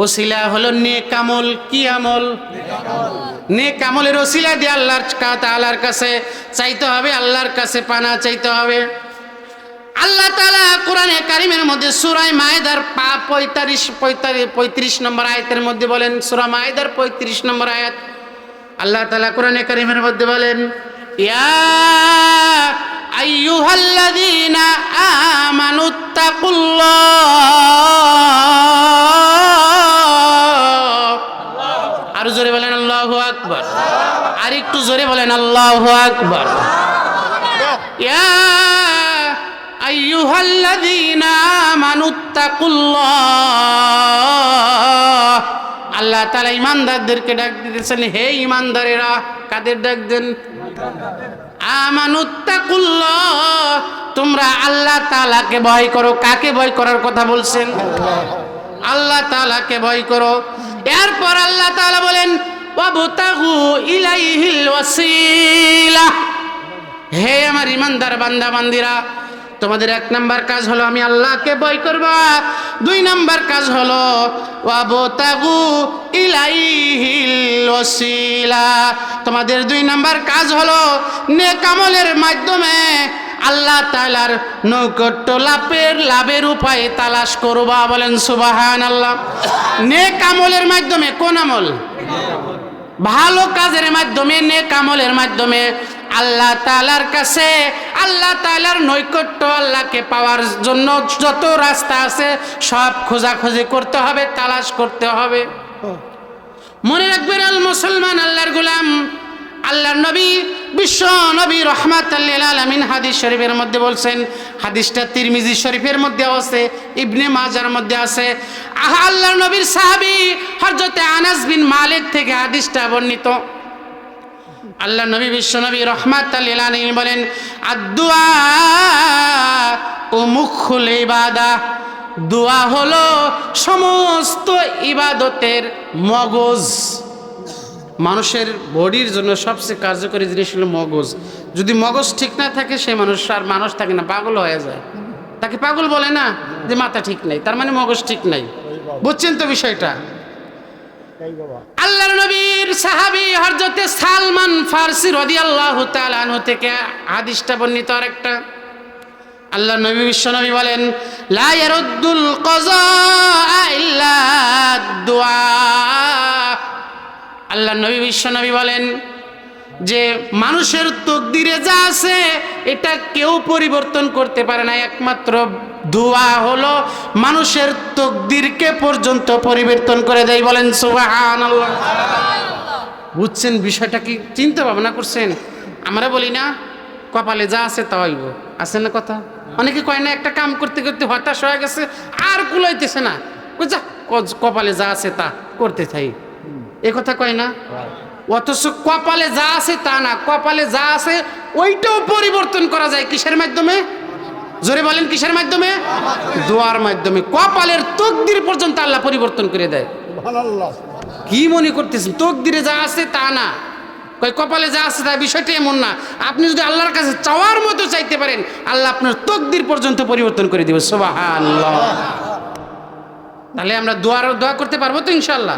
ওসিলা হলো নেক আমল। কি আমল? নেক আমলের ওসিলা দিয়ে আল্লাহর তাআলার কাছে চাইতে হবে, আল্লাহর কাছে পানা চাইতে হবে। আল্লাহ তাআলা কোরআনে কারীমের মধ্যে সূরা মায়েদার 35 নম্বর আয়াতের মধ্যে বলেন, সূরা মায়েদার 35 নম্বর আয়াত, আল্লাহ তাআলা কোরআনে কারীমের মধ্যে বলেন, ইয়া আইয়ুহাল্লাযীনা আমানুত্তাকুল্লাহ, আর জোরে বলেন আল্লাহু আকবার, আর একটু জোরে বলেন আল্লাহু আকবার। ইয়া আইয়ুহাল্লাযীনা আমানুত্তাকুল্লাহ, আল্লাহ তাআলা ঈমানদারদেরকে ডাক দিতেছেন, হে ঈমানদারেরা। কাদের ডাক দেন? আমানুত্তাকুল্লাহ, তোমরা আল্লাহ তাআলাকে ভয় করো। কাকে ভয় করার কথা বলছেন? আল্লাহ তাআলাকে ভয় করো। এরপর আল্লাহ তাআলা বলেন, ওয়াবতাগু ইলাইহিল ওয়াসিলা, হে আমার ঈমানদার বান্দা বান্দিরা, তোমাদের এক নাম্বার কাজ হলো আমি আল্লাহকে ভয় করবা। 2 নাম্বার কাজ হলো ওয়াবতাগু ইলাইহিল ওয়াসিলা, তোমাদের 2 নাম্বার কাজ হলো নেক আমলের মাধ্যমে আল্লাহ তাআলার নৈকট্য লাভের উপায় তালাশ করবা। বলেন সুবহানাল্লাহ। নেক আমলের মাধ্যমে, কোন আমল? ভালো কাজের মাধ্যমে, নেক আমলের মাধ্যমে আল্লাহ তাআলার কাছে, আল্লাহ তাআলার নৈকট্য, আল্লাহকে পাওয়ার জন্য যত রাস্তা আছে সব খোঁজাখুঁজি করতে হবে, তালাশ করতে হবে। মনে রাখবেন আল মুসলমান, আল্লাহর গোলাম, আল্লাহর নবী, বিশ্ব নবী রাহমাতাল লিল আলামিন হাদিস শরীফের মধ্যে বলছেন, হাদিসটা তিরমিজি শরীফের মধ্যে আছে, ইবনে মাজার মধ্যে আছে। আল্লাহর নবীর সাহাবী হযরতে আনাস বিন মালিক থেকে হাদিসটা বর্ণিত। আল্লাহ নবী, বিশ্ব নবী রাহমাতাল লিল আলামিন বলেন, আদ-দুআ ও মুখুল ইবাদা, দোয়া হলো সমস্ত ইবাদতের মগজ। মানুষের বডির জন্য সবচেয়ে কার্যকরী জিনিস হলো মগজ। যদি মগজ ঠিক না থাকে সে মানুষ আর মানুষ থাকে না, পাগল হয়ে যায়। তাকে পাগল বলে না, যে মাথা ঠিক নাই, তার মানে মগজ ঠিক নাই। বুঝছেন তো বিষয়টা? আল্লাহর নবীর সাহাবী হযরতে সালমান ফারসি রাদিয়াল্লাহু তাআলা আনহু থেকে হাদিসটা বর্ণিত। আরেকটা, আল্লাহর নবী, বিশ্ব নবী বলেন, লা ইয়ারুদ্দুল কাযা ইল্লা দুআ। আল্লাহর নবী, বিশ্ব নবী বলেন যে মানুষের তকদিরে যা আছে এটা কেউ পরিবর্তন করতে পারে না, একমাত্র দোয়া হলো মানুষের তকদিরকে পর্যন্ত পরিবর্তন করে দেয়। বলেন সুবহানাল্লাহ। বুঝছেন বিষয়টা? কি চিন্তা ভাবনা করছেন? আমরা বলি না কপালে যা আছে তা হইব, আছে না কথা? অনেকে কয় না, একটা কাম করতে করতে হতাশ হয়ে গেছে, আর কুলাইতেছে না, যা কপালে যা আছে তা করতে থাই, এ কথা কয় না? অথচ কপালে যা আছে তা না, কপালে যা আছে ওইটাও পরিবর্তন করা যায়। কিসের মাধ্যমে? জোরে বলেন, কিসের মাধ্যমে? দোয়ার মাধ্যমে। কপালের তকদির পর্যন্ত আল্লাহ পরিবর্তন করে দেয়। কি মনে করতেছেন তকদিরে যা আছে তা না, কয় কপালে যা আছে তা? বিষয়টা এমন না। আপনি যদি আল্লাহর কাছে চাওয়ার মতো চাইতে পারেন, আল্লাহ আপনার তকদির পর্যন্ত পরিবর্তন করে দিবে। সুবহানাল্লাহ। তাহলে আমরা দোয়া করতে পারবো তো ইনশাআল্লাহ?